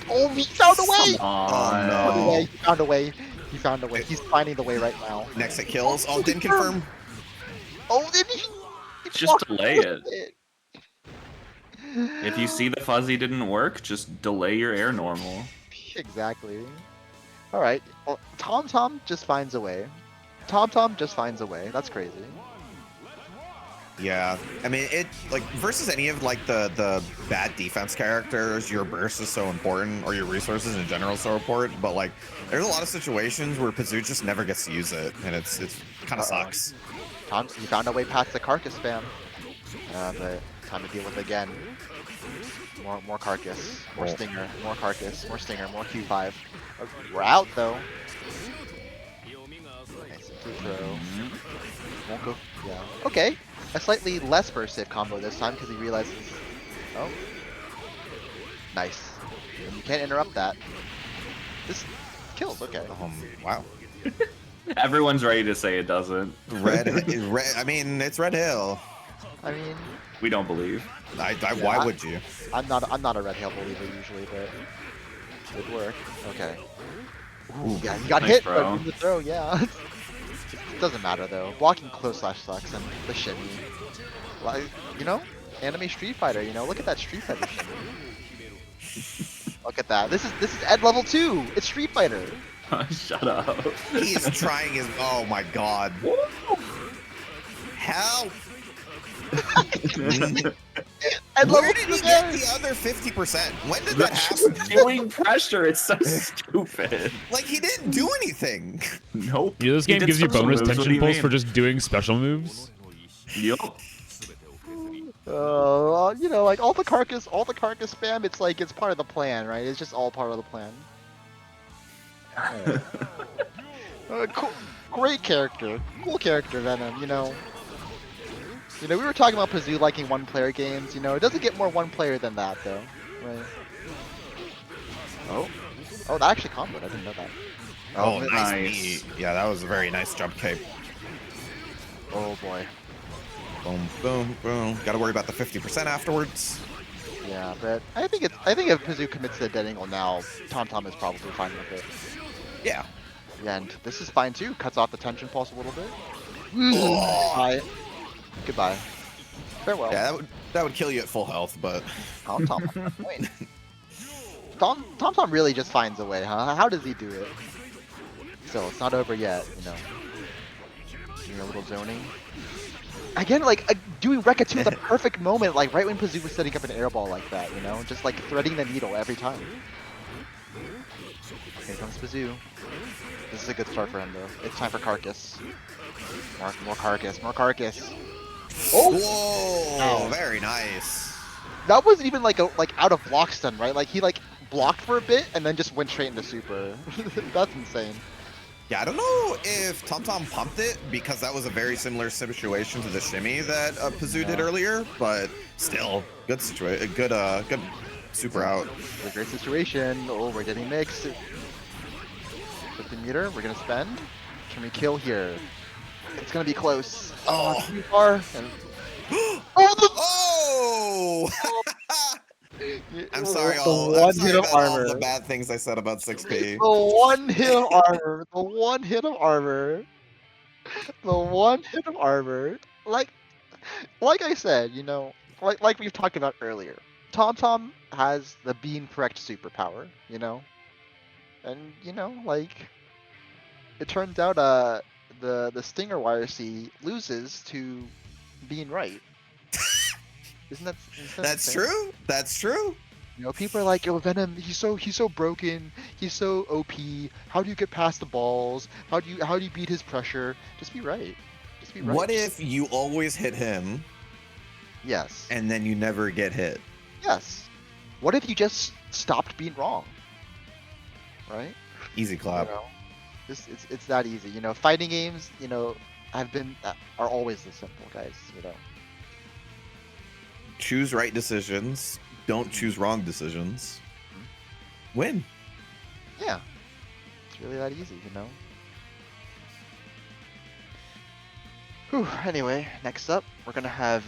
Oh, he found a way. Come Oh on. no. He found a way. He found a way. He's finding the way right now. Next hit kills. Oh, didn't confirm. Oh, did he? Just blocked delay it. it. If you see the fuzzy didn't work, just delay your air normal. Exactly. All right. Well, Tom just finds a way. Tom just finds a way. That's crazy. Yeah, I mean it like versus any of like the bad defense characters, your burst is so important, or your resources in general is so important. But like, there's a lot of situations where Pazoo just never gets to use it, and it's kind of sucks. He found a way past the carcass spam, but time to deal with it again. More carcass, more stinger, more carcass, more stinger, more Q5. We're out though. Nice throw. Won't go. Yeah. Okay. A slightly less burst save combo this time because he realizes. Oh. Nice. And you can't interrupt that. This kills. Okay. Wow. Everyone's ready to say it doesn't. Red. I mean, it's Red Hill. I mean, We don't believe. Why would you? I'm not a Red Hill believer usually, but good work. Okay. Ooh, yeah, you got Nice hit, throw. but in the throw, yeah. It doesn't matter though. Blocking close slash sucks, and the shimmy. Like, you know, anime Street Fighter. You know, look at that Street Fighter shimmy. Look at that. This is Ed level 2. It's Street Fighter. Shut up. He is trying his. Oh my god. Help! Ed Where level did 2 he get again. the other 50%? When did that That's happen? just doing pressure. It's so stupid. Like he didn't do anything. Nope. Yeah, this He game did gives you special bonus moves, what do tension you pulls mean? for just doing special moves. Yep. You know, like all the carcass spam. It's like it's part of the plan, right? It's just all part of the plan. Cool, great character, cool character, Venom. You know, we were talking about Pazoo liking one-player games. You know, it doesn't get more one-player than that, though, right? Oh, that actually comboed. I didn't know that. Oh, nice. nice. Nice. Yeah, that was a very nice jump cape. Oh boy. Boom, boom, boom. Got to worry about the 50% afterwards. Yeah, but I think if Pazoo commits to the dead angle now, Tom is probably fine with it. Yeah. Yeah, and this is fine too. Cuts off the tension pulse a little bit. Oh. Bye. Goodbye. Farewell. Yeah, that would kill you at full health, but Tom. Wait. Tom really just finds a way, huh? How does he do it? Still, it's not over yet, you know. Doing a little zoning. Again, like doing Rekka 2 at the perfect moment, like right when Pazoo was setting up an airball like that, you know, just like threading the needle every time. Here comes Pazoo. This is a good start for him though. It's time for Carcass. More Carcass. Oh, Whoa, Ow. very nice. that wasn't even like a out of block stun, right? Like he like blocked for a bit and then just went straight into super. That's insane. Yeah, I don't know if TomTom pumped it because that was a very similar situation to the shimmy that Pazoo did Yeah. earlier, but still, good situation, good super out. It's a great situation. Oh, we're getting mixed. 50 meter. We're gonna spend. Can we kill here? It's gonna be close. Oh. Too far. And... oh, the... Oh! I'm sorry, The I'm one sorry hit of about all the armor. bad things I said about 6P. The one hit of armor. The one hit of armor. The one hit of armor. Like I said, you know, like we've talked about earlier. TomTom has the being correct superpower, you know? And you know, like it turns out the Stinger YRC loses to being right. Isn't that That's insane? true. That's true. You know, people are like, "Oh, Venom, he's so broken. He's so OP. How do you get past the balls? How do you beat his pressure? Just be right. Just be right." What if you always hit him Yes. and then you never get hit? Yes. What if you just stopped being wrong? Right? Easy clap. You know, it's that easy. You know, fighting games, you know, are always this simple, guys. You know. Choose right decisions. Don't choose wrong decisions. Win. Yeah. It's really that easy, you know. Whew, anyway, next up, we're gonna have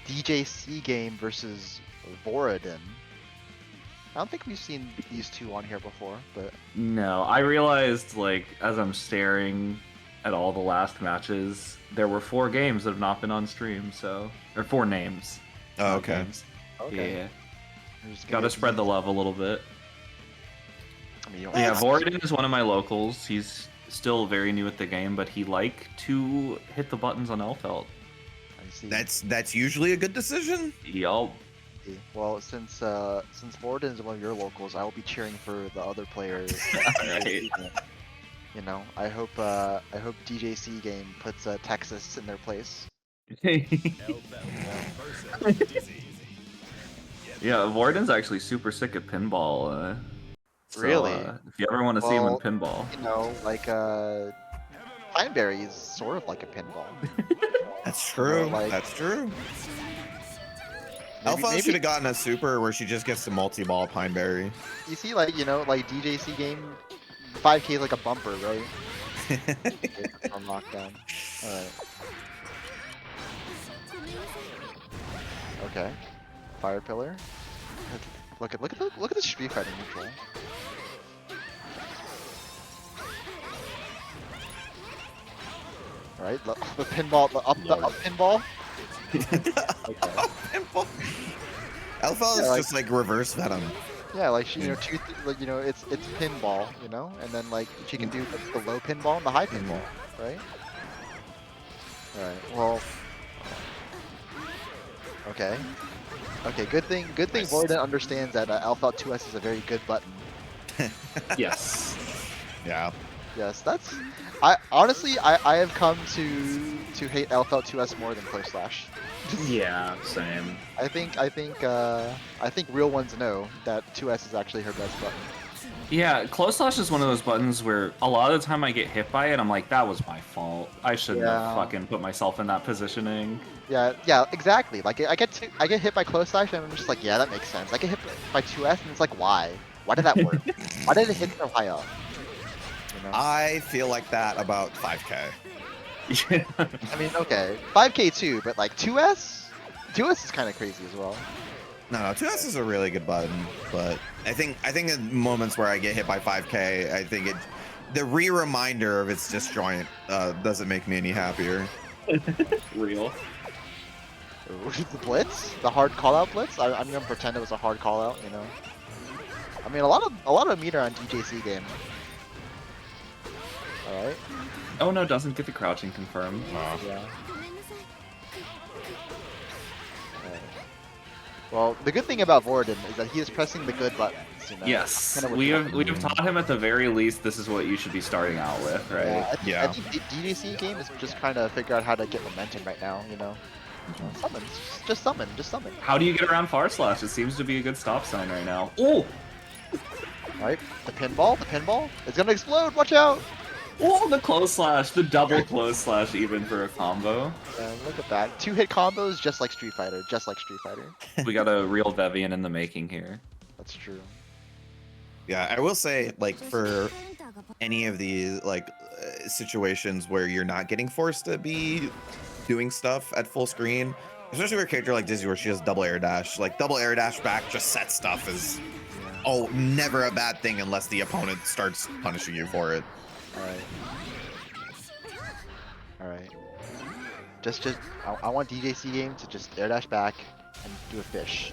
DJC game versus Voradin. I don't think we've seen these two on here before, but No, I realized, like, as I'm staring at all the last matches, there were 4 games that have not been on stream, so... Or 4 names. Oh, not okay. games. okay. Yeah. We're just gonna Gotta get spread the these- love a little bit. I mean, you don't Yeah, have to- Voradin is one of my locals. He's still very new at the game, but he like to hit the buttons on Elfelt. I see. That's usually a good decision. Yup. Well, since Voradin is one of your locals, I will be cheering for the other players. Alright. You know, I hope DJC game puts Texas in their place. Yeah, Voradin's actually super sick at pinball. So, Really? if you ever want to see him in Well, pinball. You know, like Pineberry is sort of like a pinball. That's true. like- That's true. Maybe- Alpha maybe- should have gotten a super where she just gets the multi-ball Pineberry. You see, like, you know, like DJC game, 5K is like a bumper, right? On lockdown. Alright. Okay. Fire pillar. Look at the Street Fighter neutral. Right, the pinball, the up pinball. Pimple. Alpha is Yeah, like- just like reverse Venom. Yeah, like she, you know, like, you know, it's pinball, you know, and then like she can do the low pinball and the high pinball, right? All right. Well. Okay. Okay. Good thing. Nice. Voradin understands that Alpha 2S is a very good button. Yes. Yeah. Yes, that's. I honestly, I have come to hate Alpha 2S more than Close Slash. Yeah, same. I think real ones know that 2S is actually her best button. Yeah, close slash is one of those buttons where a lot of the time I get hit by it, I'm like, that was my fault. I shouldn't Yeah. have fucking put myself in that positioning. Yeah, exactly. Like I get hit by Close Slash and I'm just like, yeah, that makes sense. I get hit by 2S and it's like, why? Why did that work? Why did it hit so high up? You know? I feel like that about 5K. I mean, okay, 5K too, but like 2S is kind of crazy as well. No, 2S is a really good button, but I think in moments where I get hit by 5K, I think the reminder of its disjoint doesn't make me any happier. Real. Ooh, the blitz, the hard call out blitz. I'm gonna pretend it was a hard call out. You know. I mean, a lot of meter on DJC game. All right. Oh no, doesn't get the crouching confirmed. Yeah. Alright. Well, the good thing about Voradin is that he is pressing the good buttons. You know? Yes, Kinda what we you have want. taught him at the very least this is what you should be starting out with, right? Yeah, I Yeah. think DJC game is just trying to figure out how to get momentum right now. You know. Summon. Just summon. Just summon. How do you get around Far Slash? It seems to be a good stop sign right now. Oh! Alright, the pinball. The pinball. It's gonna explode. Watch out. Oh, the close slash. The double close slash even for a combo. Look at that. 2-hit combos just like Street Fighter. Just like Street Fighter. We got a real Devian in the making here. That's true. Yeah, I will say, like, for any of these like situations where you're not getting forced to be doing stuff at full screen, especially for a character like Dizzy where she has double air dash, like double air dash back just set stuff is never a bad thing unless the opponent starts punishing you for it. Alright. I want DJC game to just air dash back and do a fish.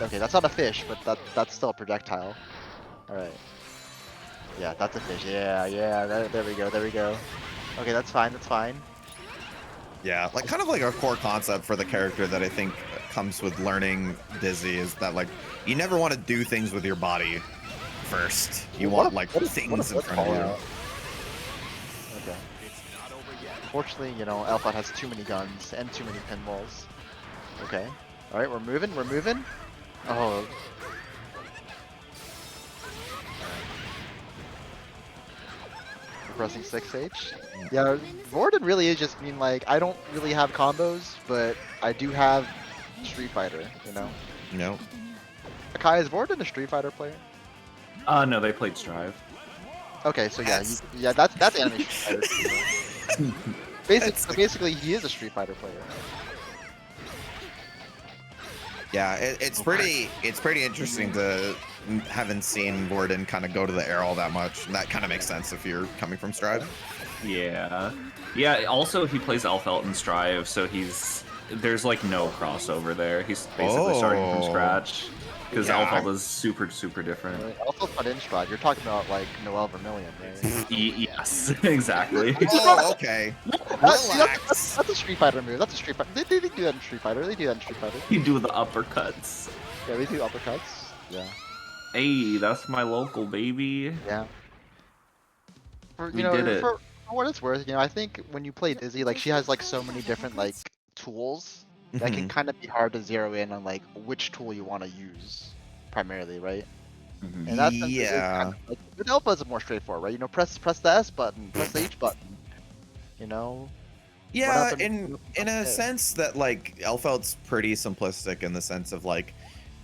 Okay, that's not a fish, but that's still a projectile. Alright. Yeah, that's a fish. Yeah, there we go. Okay, that's fine. Yeah, like kind of like a core concept for the character that I think comes with learning Dizzy is that like you never want to do things with your body first. You want like things in front of you. Okay. Unfortunately, you know, Alpha has too many guns and too many pinballs. Okay. Alright, we're moving. Oh. We're pressing 6H. Yeah, Gordon really is just like, I don't really have combos, but I do have Street Fighter, you know? No. Kai, is Gordon a Street Fighter player? No, they played Strive. Okay, so yeah, that's anime Street Fighter. Basically, he is a Street Fighter player. Yeah, it's pretty interesting to haven't seen Gordon kind of go to the air all that much. That kind of makes sense if you're coming from Strive. Yeah. Also, he plays Elfelt in Strive, so there's like no crossover there. He's basically starting from scratch because Elfelt is super different. Also, not in Strive. You're talking about like Noel Vermillion, right? Yes, exactly. Oh, okay. That's a Street Fighter move. That's a Street Fighter. They do that in Street Fighter. You do the uppercuts. Yeah, they do uppercuts. Yeah. Hey, that's my local baby. Yeah. We did it. For what it's worth, you know, I think when you play Dizzy, like she has like so many different like tools that can kind of be hard to zero in on like which tool you want to use primarily, right? And that's kind of, like, with Alpha it's more straightforward, right? You know, press the S button, press the H button. You know. Yeah, in a sense that like Elfelt's pretty simplistic in the sense of like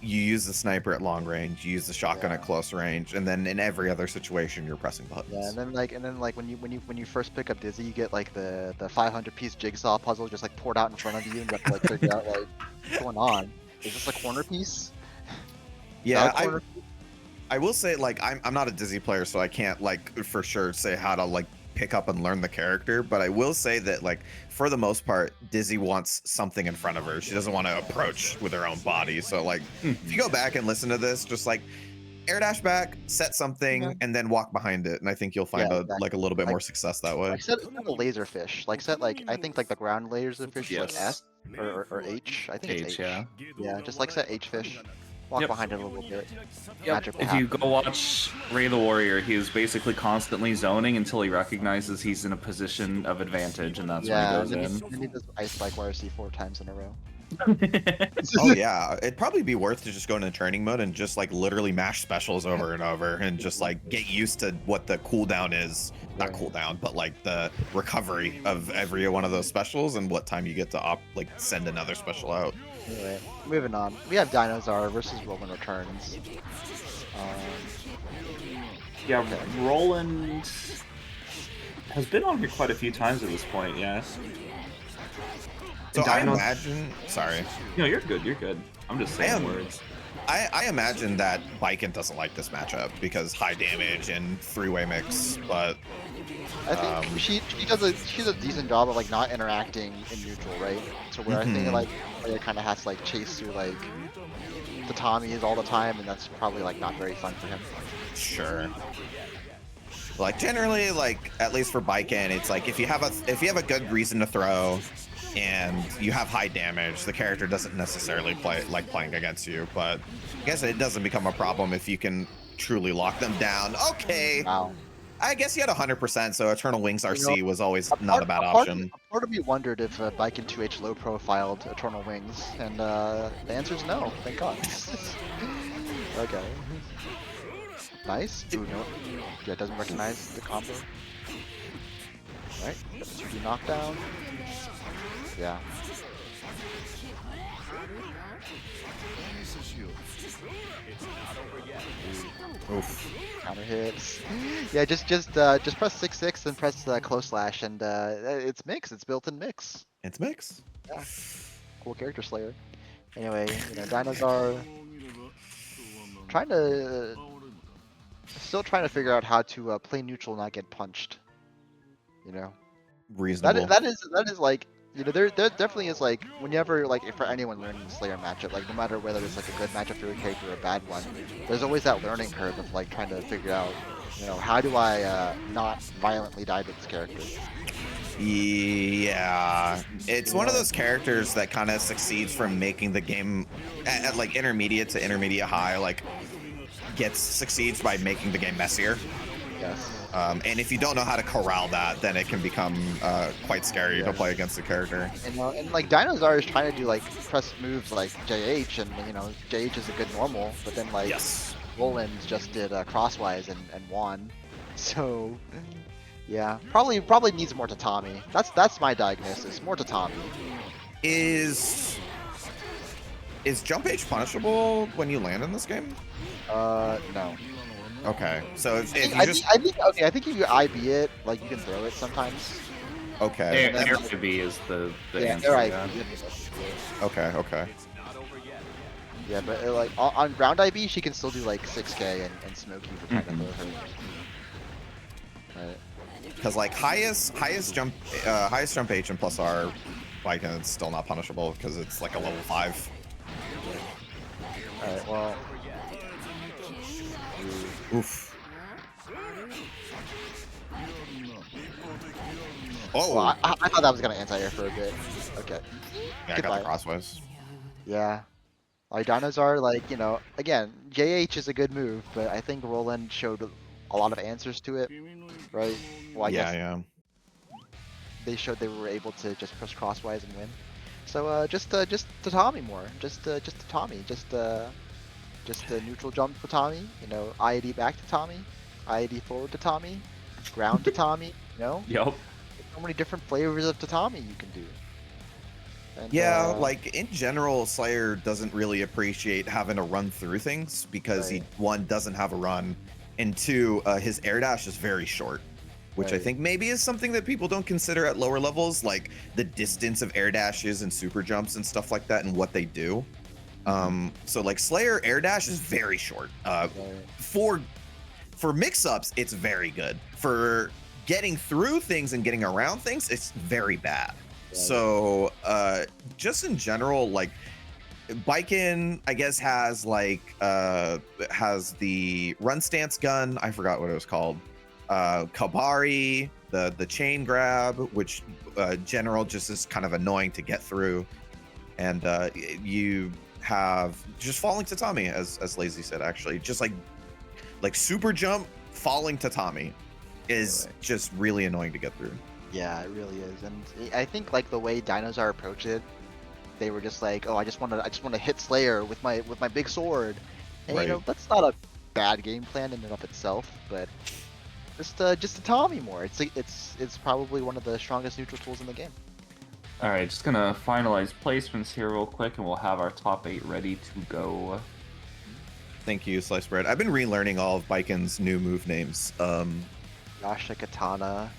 you use the sniper at long range, you use the shotgun at close range, and then in every other situation you're pressing buttons. Yeah, and then like when you first pick up Dizzy, you get like the 500-piece jigsaw puzzle just like poured out in front of you, and you have to like figure out like what's going on. Is this a corner piece? Yeah, I will say like I'm not a Dizzy player, so I can't like for sure say how to like pick up and learn the character, but I will say that like for the most part Dizzy wants something in front of her. She doesn't want to approach with her own body, so like if you go back and listen to this, just like air dash back, set something, and then walk behind it, and I think you'll find like a little bit more success that way. Like set a laser fish, like set like I think like the ground laser fish is like S or H. I think it's H. Yeah, just like set H fish. Walk behind it a little bit. If you go watch Ray the Warrior, he is basically constantly zoning until he recognizes he's in a position of advantage, and that's when he goes in. And he does Ice Spike YRC 4 times in a row. Oh yeah, it'd probably be worth to just go into training mode and just like literally mash specials over and over and just like get used to what the cooldown is. Not cooldown, but like the recovery of every one of those specials and what time you get to send another special out. Anyway, moving on. We have Dinosaur versus Roland Returns. Roland has been on here quite a few times at this point, yes. So I imagine... Sorry. No, you're good. I'm just saying words. I imagine that Baiken doesn't like this matchup because high damage and three-way mix, but... I think she does a decent job of like not interacting in neutral, right? So where I think like it kind of has to like chase through like the Tommies all the time, and that's probably like not very fun for him. Sure. Like generally, like at least for Baiken, it's like if you have a good reason to throw, and you have high damage, the character doesn't necessarily like playing against you. But I guess it doesn't become a problem if you can truly lock them down. Okay. Wow. I guess you had 100%, so Eternal Wings You RC know, was always not a bad part of option. a part of me wondered if Baiken 2H low profiled Eternal Wings, and the answer is no. Thank God. Okay. Nice. Ooh, no. Yeah, it doesn't recognize the combo. Right. Got the 2D knockdown. Yeah. Oof. Counter hits. Yeah, just press 6-6 and press close slash, and it's mix. It's built-in mix. It's mix. Yeah. Cool character slayer. Anyway, you know, dinos are trying to still trying to figure out how to play neutral, not get punched. You know, Reasonable. that is like, you know, there definitely is like, whenever, like, if for anyone learning the Slayer matchup, like no matter whether it's like a good matchup for your character or a bad one, there's always that learning curve of like trying to figure out, you know, how do I not violently die to this character. Yeah, it's one of those characters that kind of succeeds from making the game at like intermediate to intermediate high, like succeeds by making the game messier. Yes. And if you don't know how to corral that, then it can become quite scary to play against the character. And like Dinosaur is trying to do like press moves like JH, and you know JH is a good normal, but then like Roland's just did crosswise and won. So yeah, probably needs more tatami. That's my diagnosis. More tatami. Is jump H punishable when you land in this game? No. Okay, so if you I just think okay, I think if you IB it, like you can throw it sometimes. okay, Air B is the Yeah, answer. air Yeah. IB. okay. Yeah, but like on ground IB, she can still do like 6K and smoke you for trying to throw her. Right. Because like highest jump H and plus R, like it's still not punishable because it's like a level 5. All right. Well. Oof. Oh. Well, I thought that was gonna anti-air for a bit. Okay. Yeah, I got the crossways. Yeah. Like Dinosaur, like, you know, again, JH is a good move, but I think Roland showed a lot of answers to it, right? Well, I guess Yeah. they showed they were able to just press crosswise and win. So just tatami more, just tatami, just a neutral jump tatami, you know, IAD back tatami, IAD forward tatami, ground tatami, you know. Yep. There's so many different flavors of tatami you can do. And, Yeah, like in general, Slayer doesn't really appreciate having to run through things because he, one, doesn't have a run, and two, his air dash is very short, which I think maybe is something that people don't consider at lower levels, like the distance of air dashes and super jumps and stuff like that and what they do. So like Slayer air dash is very short. For mix-ups, it's very good. For getting through things and getting around things, it's very bad. So just in general, like Baiken, I guess, has like has the run stance gun. I forgot what it was called. Kabari, the chain grab, which general just is kind of annoying to get through, and you have just falling tatami, as Lazy said. Actually, just like super jump falling tatami is just really annoying to get through. Yeah, it really is, and I think like the way Dinosaur approached it, they were just like, oh, I just want to hit Slayer with my big sword, and you know that's not a bad game plan in and of itself, but just tatami more. It's probably one of the strongest neutral tools in the game. All right, just gonna finalize placements here real quick, and we'll have our top 8 ready to go. Thank you, Slice Bread. I've been relearning all of Baiken's new move names. Yasha Katana.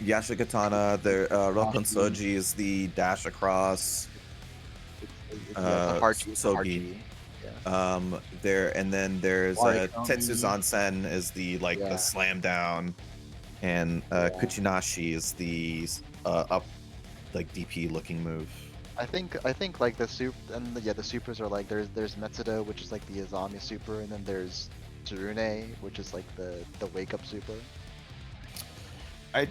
The Ropon Soji is the dash across. The hard Sogi. Yeah. And then there's Warikami. Tetsuzansen is the the slam down, and Kuchinashi is the up like DP looking move. I think like the the supers are like there's Metsudo, which is like the Azami super, and then there's Tsurune, which is like the wake up super. I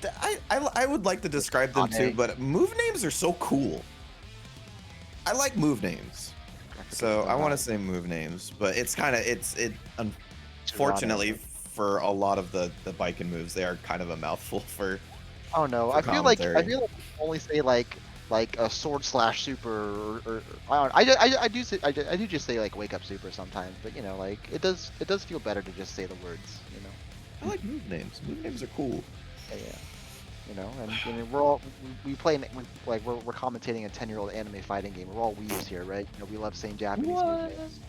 would like to describe them too, but move names are so cool. I like move names, so I want to say move names, but it's kind of unfortunately for a lot of the Biken moves. They are kind of a mouthful for. Oh no, For I feel like commentary. you only say like a sword slash super or I don't I do say I do just say like wake up super sometimes, but you know like it does feel better to just say the words, you know. I like move names. Move names are cool. Yeah. You know, and you know, we're all we play like we're commentating a 10-year-old anime fighting game. We're all weebs here, right? You know, we love saying Japanese move names,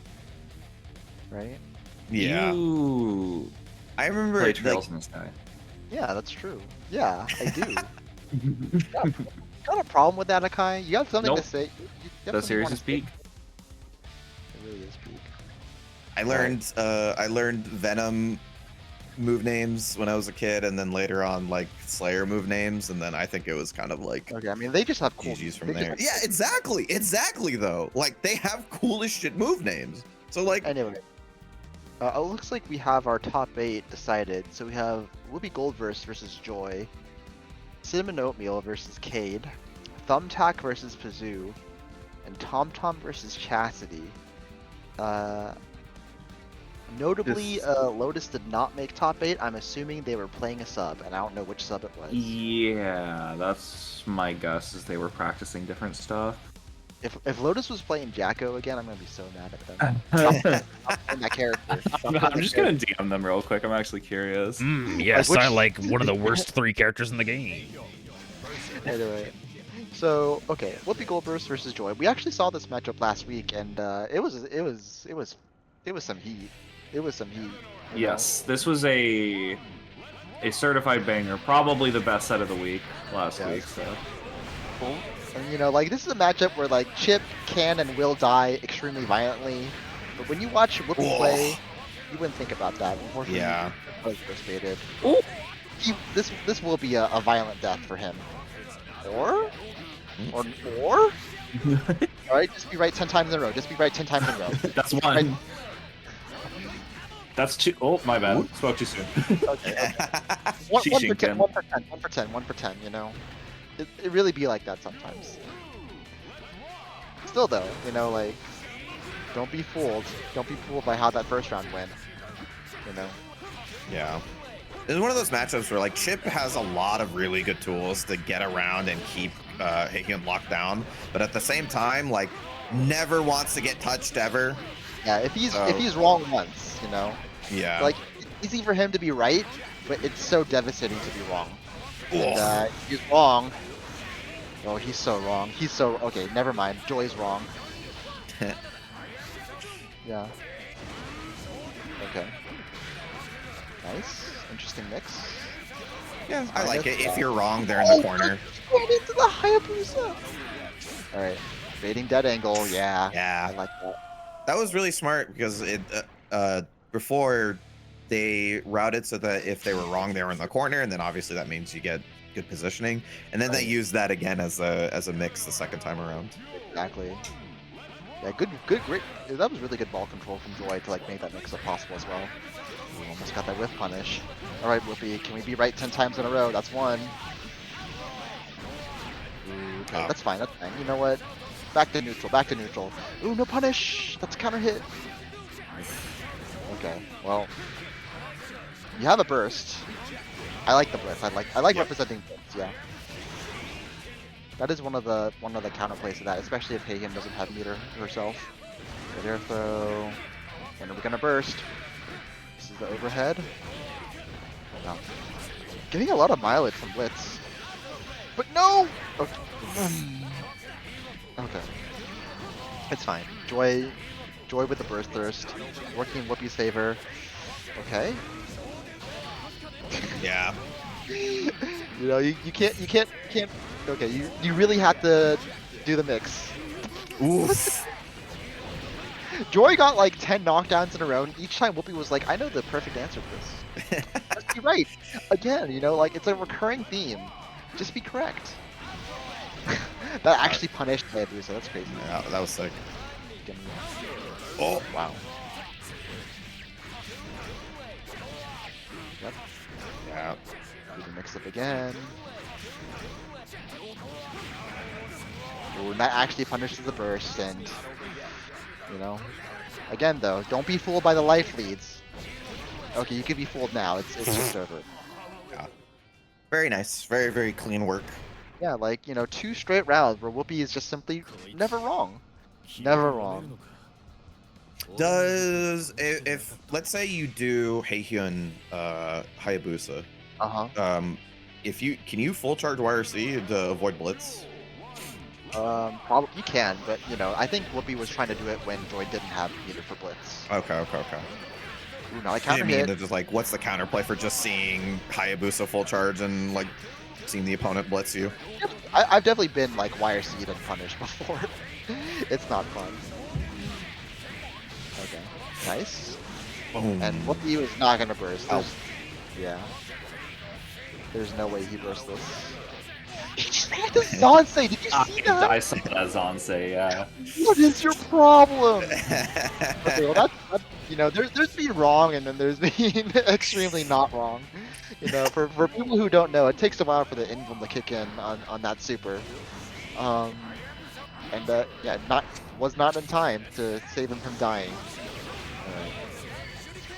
right? Yeah. You I remember play like, Trails in the Sky. Yeah, that's true. Yeah, I do. Got a problem with that, Akai? You got something to Nope. say? You got The something you series wanna is say? peak. It really is peak. I learned Venom move names when I was a kid, and then later on like Slayer move names, and then I think it was kind of like Okay, I mean they just have cool. GG's from they just there. have Yeah, cool- exactly though. Like they have cool as shit move names. So like, Anyway, it looks like we have our top 8 decided. So we have Whoopi Goldverse versus Joy, Cinnamon Oatmeal versus Cade, Thumbtack versus Pazoo, and Tom Tom versus Chastity. Notably, This- Lotus did not make top 8. I'm assuming they were playing a sub, and I don't know which sub it was. Yeah, that's my guess. Is they were practicing different stuff. If Lotus was playing Jacko again, I'm gonna be so mad at them. Stop playing that character. Stop playing I'm that just gonna DM them real quick. I'm actually curious. Yes, which- I like one of the worst 3 characters in the game. Anyway, so okay, Whoopi Goldberg versus Joy. We actually saw this matchup last week, and it was some heat. It was some heat. you know? Yes, this was a certified banger. Probably the best set of the week last Yes. week. So And you know, like this is a matchup where like Chip can and will die extremely violently, but when you watch Whoopi Whoa. play, you wouldn't think about that. Unfortunately, yeah. he was frustrated. Ooh. This will be a violent death for him. Or? All right, just be right 10 times in a row. Just be right 10 times in a row. that's Right. one. That's two. Oh, my bad. Spoke too soon. Okay. One for Shishin 10, Ken. 1 for 10, 1 for 10, 1 for 10, you know? It really be like that sometimes. Still though, you know, like, don't be fooled. Don't be fooled by how that first round went. You know? Yeah. It's one of those matchups where like Chip has a lot of really good tools to get around and keep him locked down, but at the same time, like never wants to get touched ever. Yeah, if Oh. he's wrong once, you know? Yeah. Like, it's easy for him to be right, but it's so devastating to be wrong. And if he's wrong. Oh, he's so wrong. He's so okay. Never mind. Joy's wrong. Yeah. Okay. Nice. Interesting mix. yeah, I like it. Yeah. If you're wrong, they're in the corner. Right into the Hayabusa. All right. Baiting dead angle. Yeah. I Yeah, like that. that was really smart because it before they routed so that if they were wrong, they were in the corner, and then obviously that means you get good positioning, and then they Right. used that again as a mix the second time around. Exactly. Yeah. Great. That was really good ball control from Joy to like make that mix up possible as well. Ooh, almost got that whiff punish. All right, Whoopi. Can we be right 10 times in a row? That's one. Ooh, okay, Oh. that's fine. That's fine. You know what? Back to neutral. Back to neutral. Ooh, no punish. That's a counter hit. Okay. Well, you have a burst. I like the blitz. I like representing blitz. Yeah. That is one of the counterplays to that, especially if Hagen doesn't have meter herself. Good air throw. When are we gonna burst? This is the overhead. No. Getting a lot of mileage from blitz. But no! Okay. Okay. It's fine. Joy with the burst thirst. Working in Whoopi's favor. Okay. Yeah. You know, you can't. Okay, you really have to do the mix. Oof. Joy got like 10 knockdowns in a row, and each time Whoopi was like, I know the perfect answer to this. Just be right. Again, you know, like it's a recurring theme. Just be correct. That actually punished Hayabusa. That's crazy. Yeah, that was sick. Oh, Wow. Yep. yeah. Do the mix up again. Ooh, and that actually punishes the burst, and you know, again though, don't be fooled by the life leads. Okay, you can be fooled now. It's just over. Yeah. Very nice. Very, very clean work. Yeah, like, 2 straight rounds where Whoopi is just simply never wrong. Never wrong. Does if let's say you do Heihyun Hayabusa, Uh-huh. if you can you full charge YRC to avoid blitz? Probably you can, but I think Whoopi was trying to do it when Joy didn't have meter for blitz. Okay. Ooh, now I I counter mean, hit. it's just like, what's the counterplay for just seeing Hayabusa full charge and like seeing the opponent blitz you? I've definitely been like YRC'd and punished before. It's not fun. Okay, nice. Boom. And Whoopi was not gonna burst. Ow. Yeah. There's no way he burst this. He just ran to Zansei. Did you see that? I saw that Zansei, yeah. What is your problem? Okay, well there's being wrong and then there's being extremely not wrong. For people who don't know, it takes a while for the emblem to kick in on that super. And yeah, was not in time to save him from dying.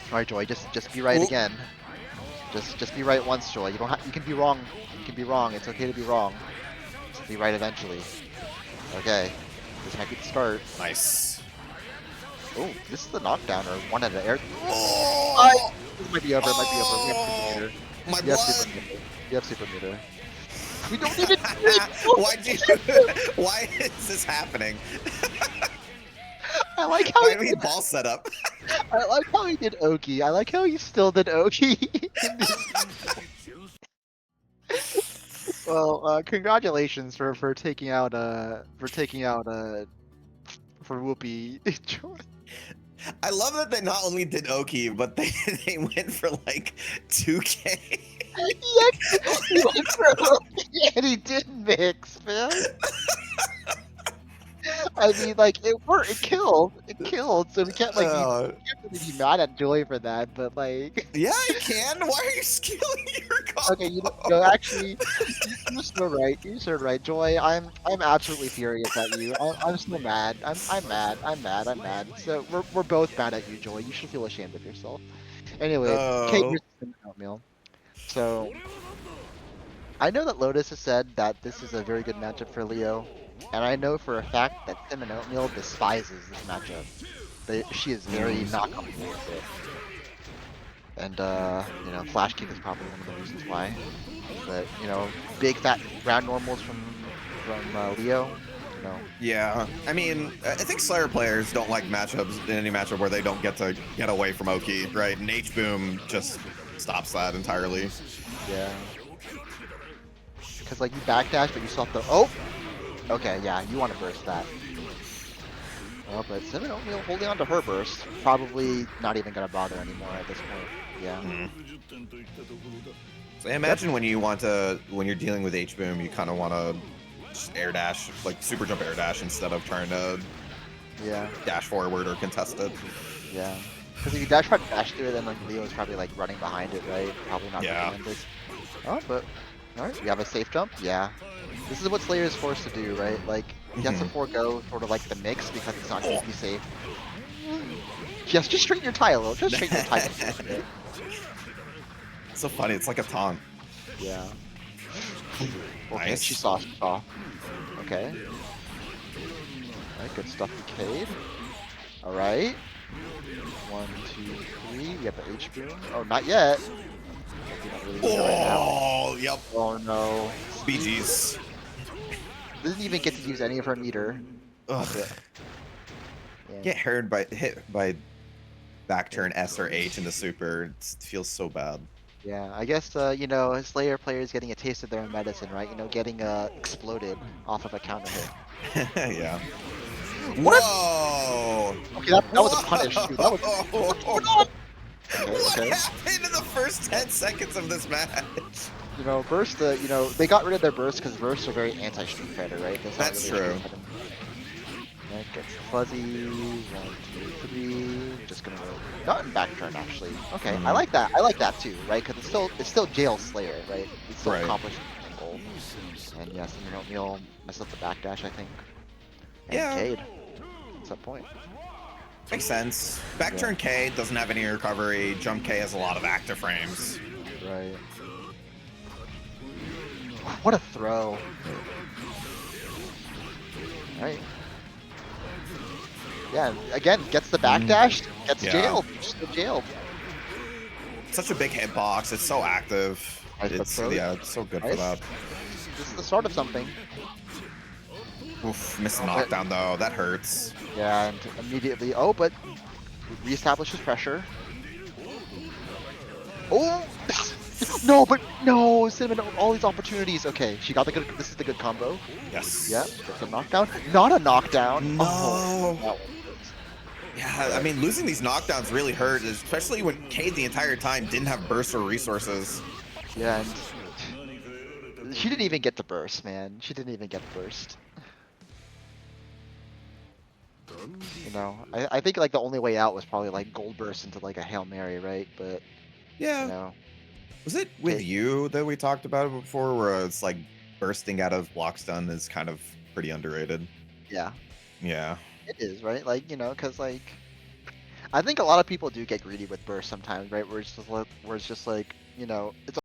Alright, Joy, just be right again. Just be right once, Joy. You can be wrong. You can be wrong. It's okay to be wrong. Just be right eventually. Okay. This might be the start. Nice. Oh, this is the knockdown or one at an air. Oh, This might be over. It might be over. We have super meter. my You have blood. super meter. You have super meter. We don't even. Why is this happening? I like how Why he do we did, ball setup? I like how he did Oki. I like how he still did Oki. Well, congratulations for taking out for Whoopi. I love that they not only did Oki, but they went for like 2K. He went for Oki and he did mix, man. I mean, like it worked. It killed. So we can't Oh. can't really be mad at Joy for that. But like, Yeah, I can. Why are you stealing your combo? okay, actually, you're so right. You're so right, Joy. I'm absolutely furious at you. I'm so mad. I'm mad. I'm mad. So we're both mad at you, Joy. You should feel ashamed of yourself. Anyway, Kate Oh. versus Cinnamon Oatmeal. So I know that Lotus has said that this is a very good matchup for Leo, and I know for a fact that Cinnamon Oatmeal despises this matchup. She is very not comfortable with it. And Flash Kick is probably one of the reasons why. But big fat ground normals from Leo. Yeah, I mean, I think Slayer players don't like matchups in any matchup where they don't get to get away from Oki, right? And H-Boom just stops that entirely. Yeah. Because like you backdash, but you still have to. Oh. Okay, yeah, you want to burst that. Well, but Cinnamon Oatmeal holding on to her burst, probably not even gonna bother anymore at this point. Yeah. So I imagine when you're dealing with H-Boom, you kind of want to just air dash, like super jump air dash instead of trying to dash forward or contest it. Yeah. Because if you try to dash through it, then like Leo's probably like running behind it, right? Probably not recommended. Oh, but alright, we have a safe jump. Yeah. This is what Slayer is forced to do, right? Like he has to forego sort of like the mix because it's not going to be safe. Just straighten your tie a little. Just straighten your tie. It's so funny. It's like a taunt. Yeah. Okay, Nice. she saw. Okay. Alright, good stuff, Cade. Alright. 1, 2, 3. We have the H-Boom. Oh, not yet. We don't really need it right now. Oh, yep. Oh no. BG's. Doesn't even get to use any of her meter. Ugh. Yeah. Get hit by back turn S or H into super. It feels so bad. Yeah, I guess Slayer players getting a taste of their own medicine, right? Getting exploded off of a counter hit. Yeah. What? Whoa! Okay, that was a punish. Dude. That was. What Okay. happened in the first 10 seconds of this match? Burst. They got rid of their burst because bursts are very anti-Street Fighter, right? That's true. That gets fuzzy. 1, 2, 3. Just gonna roll. Not in back turn actually. Okay, I like that. I like that too, right? Because it's still jail Slayer, right? It's still accomplishing the goal. And yes, Oatmeal mess up the backdash, I think. And Yeah. Cade. What's that point? Makes sense. Back turn K doesn't have any recovery. Jump K has a lot of active frames. Right. What a throw. Right. Yeah, again, gets the backdash, gets Yeah. jailed. Just get jailed. Such a big hitbox. It's so active. Nice It's throw. it's so good for Nice. that. This is the start of something. Oof, missed the knockdown though. That hurts. Yeah, and immediately, oh, but reestablishes pressure. Oh! No, but no, Cinnamon, all these opportunities. Okay, she got the good, this is the good combo. Yes. Yep, gets a knockdown. Not a knockdown. No. Oh, that one hurts. Yeah, I mean, losing these knockdowns really hurt, especially when Cade the entire time didn't have burst or resources. Yeah, and she didn't even get the burst, man. She didn't even get the burst. You know, I think like the only way out was probably like gold burst into like a Hail Mary, right? But Yeah. you know, Was it with Okay. you that we talked about it before, where it's like bursting out of block stun is kind of pretty underrated? yeah, Yeah. it is, right? Like, you know, because like I think a lot of people do get greedy with burst sometimes, right? Where it's just like, you know, it's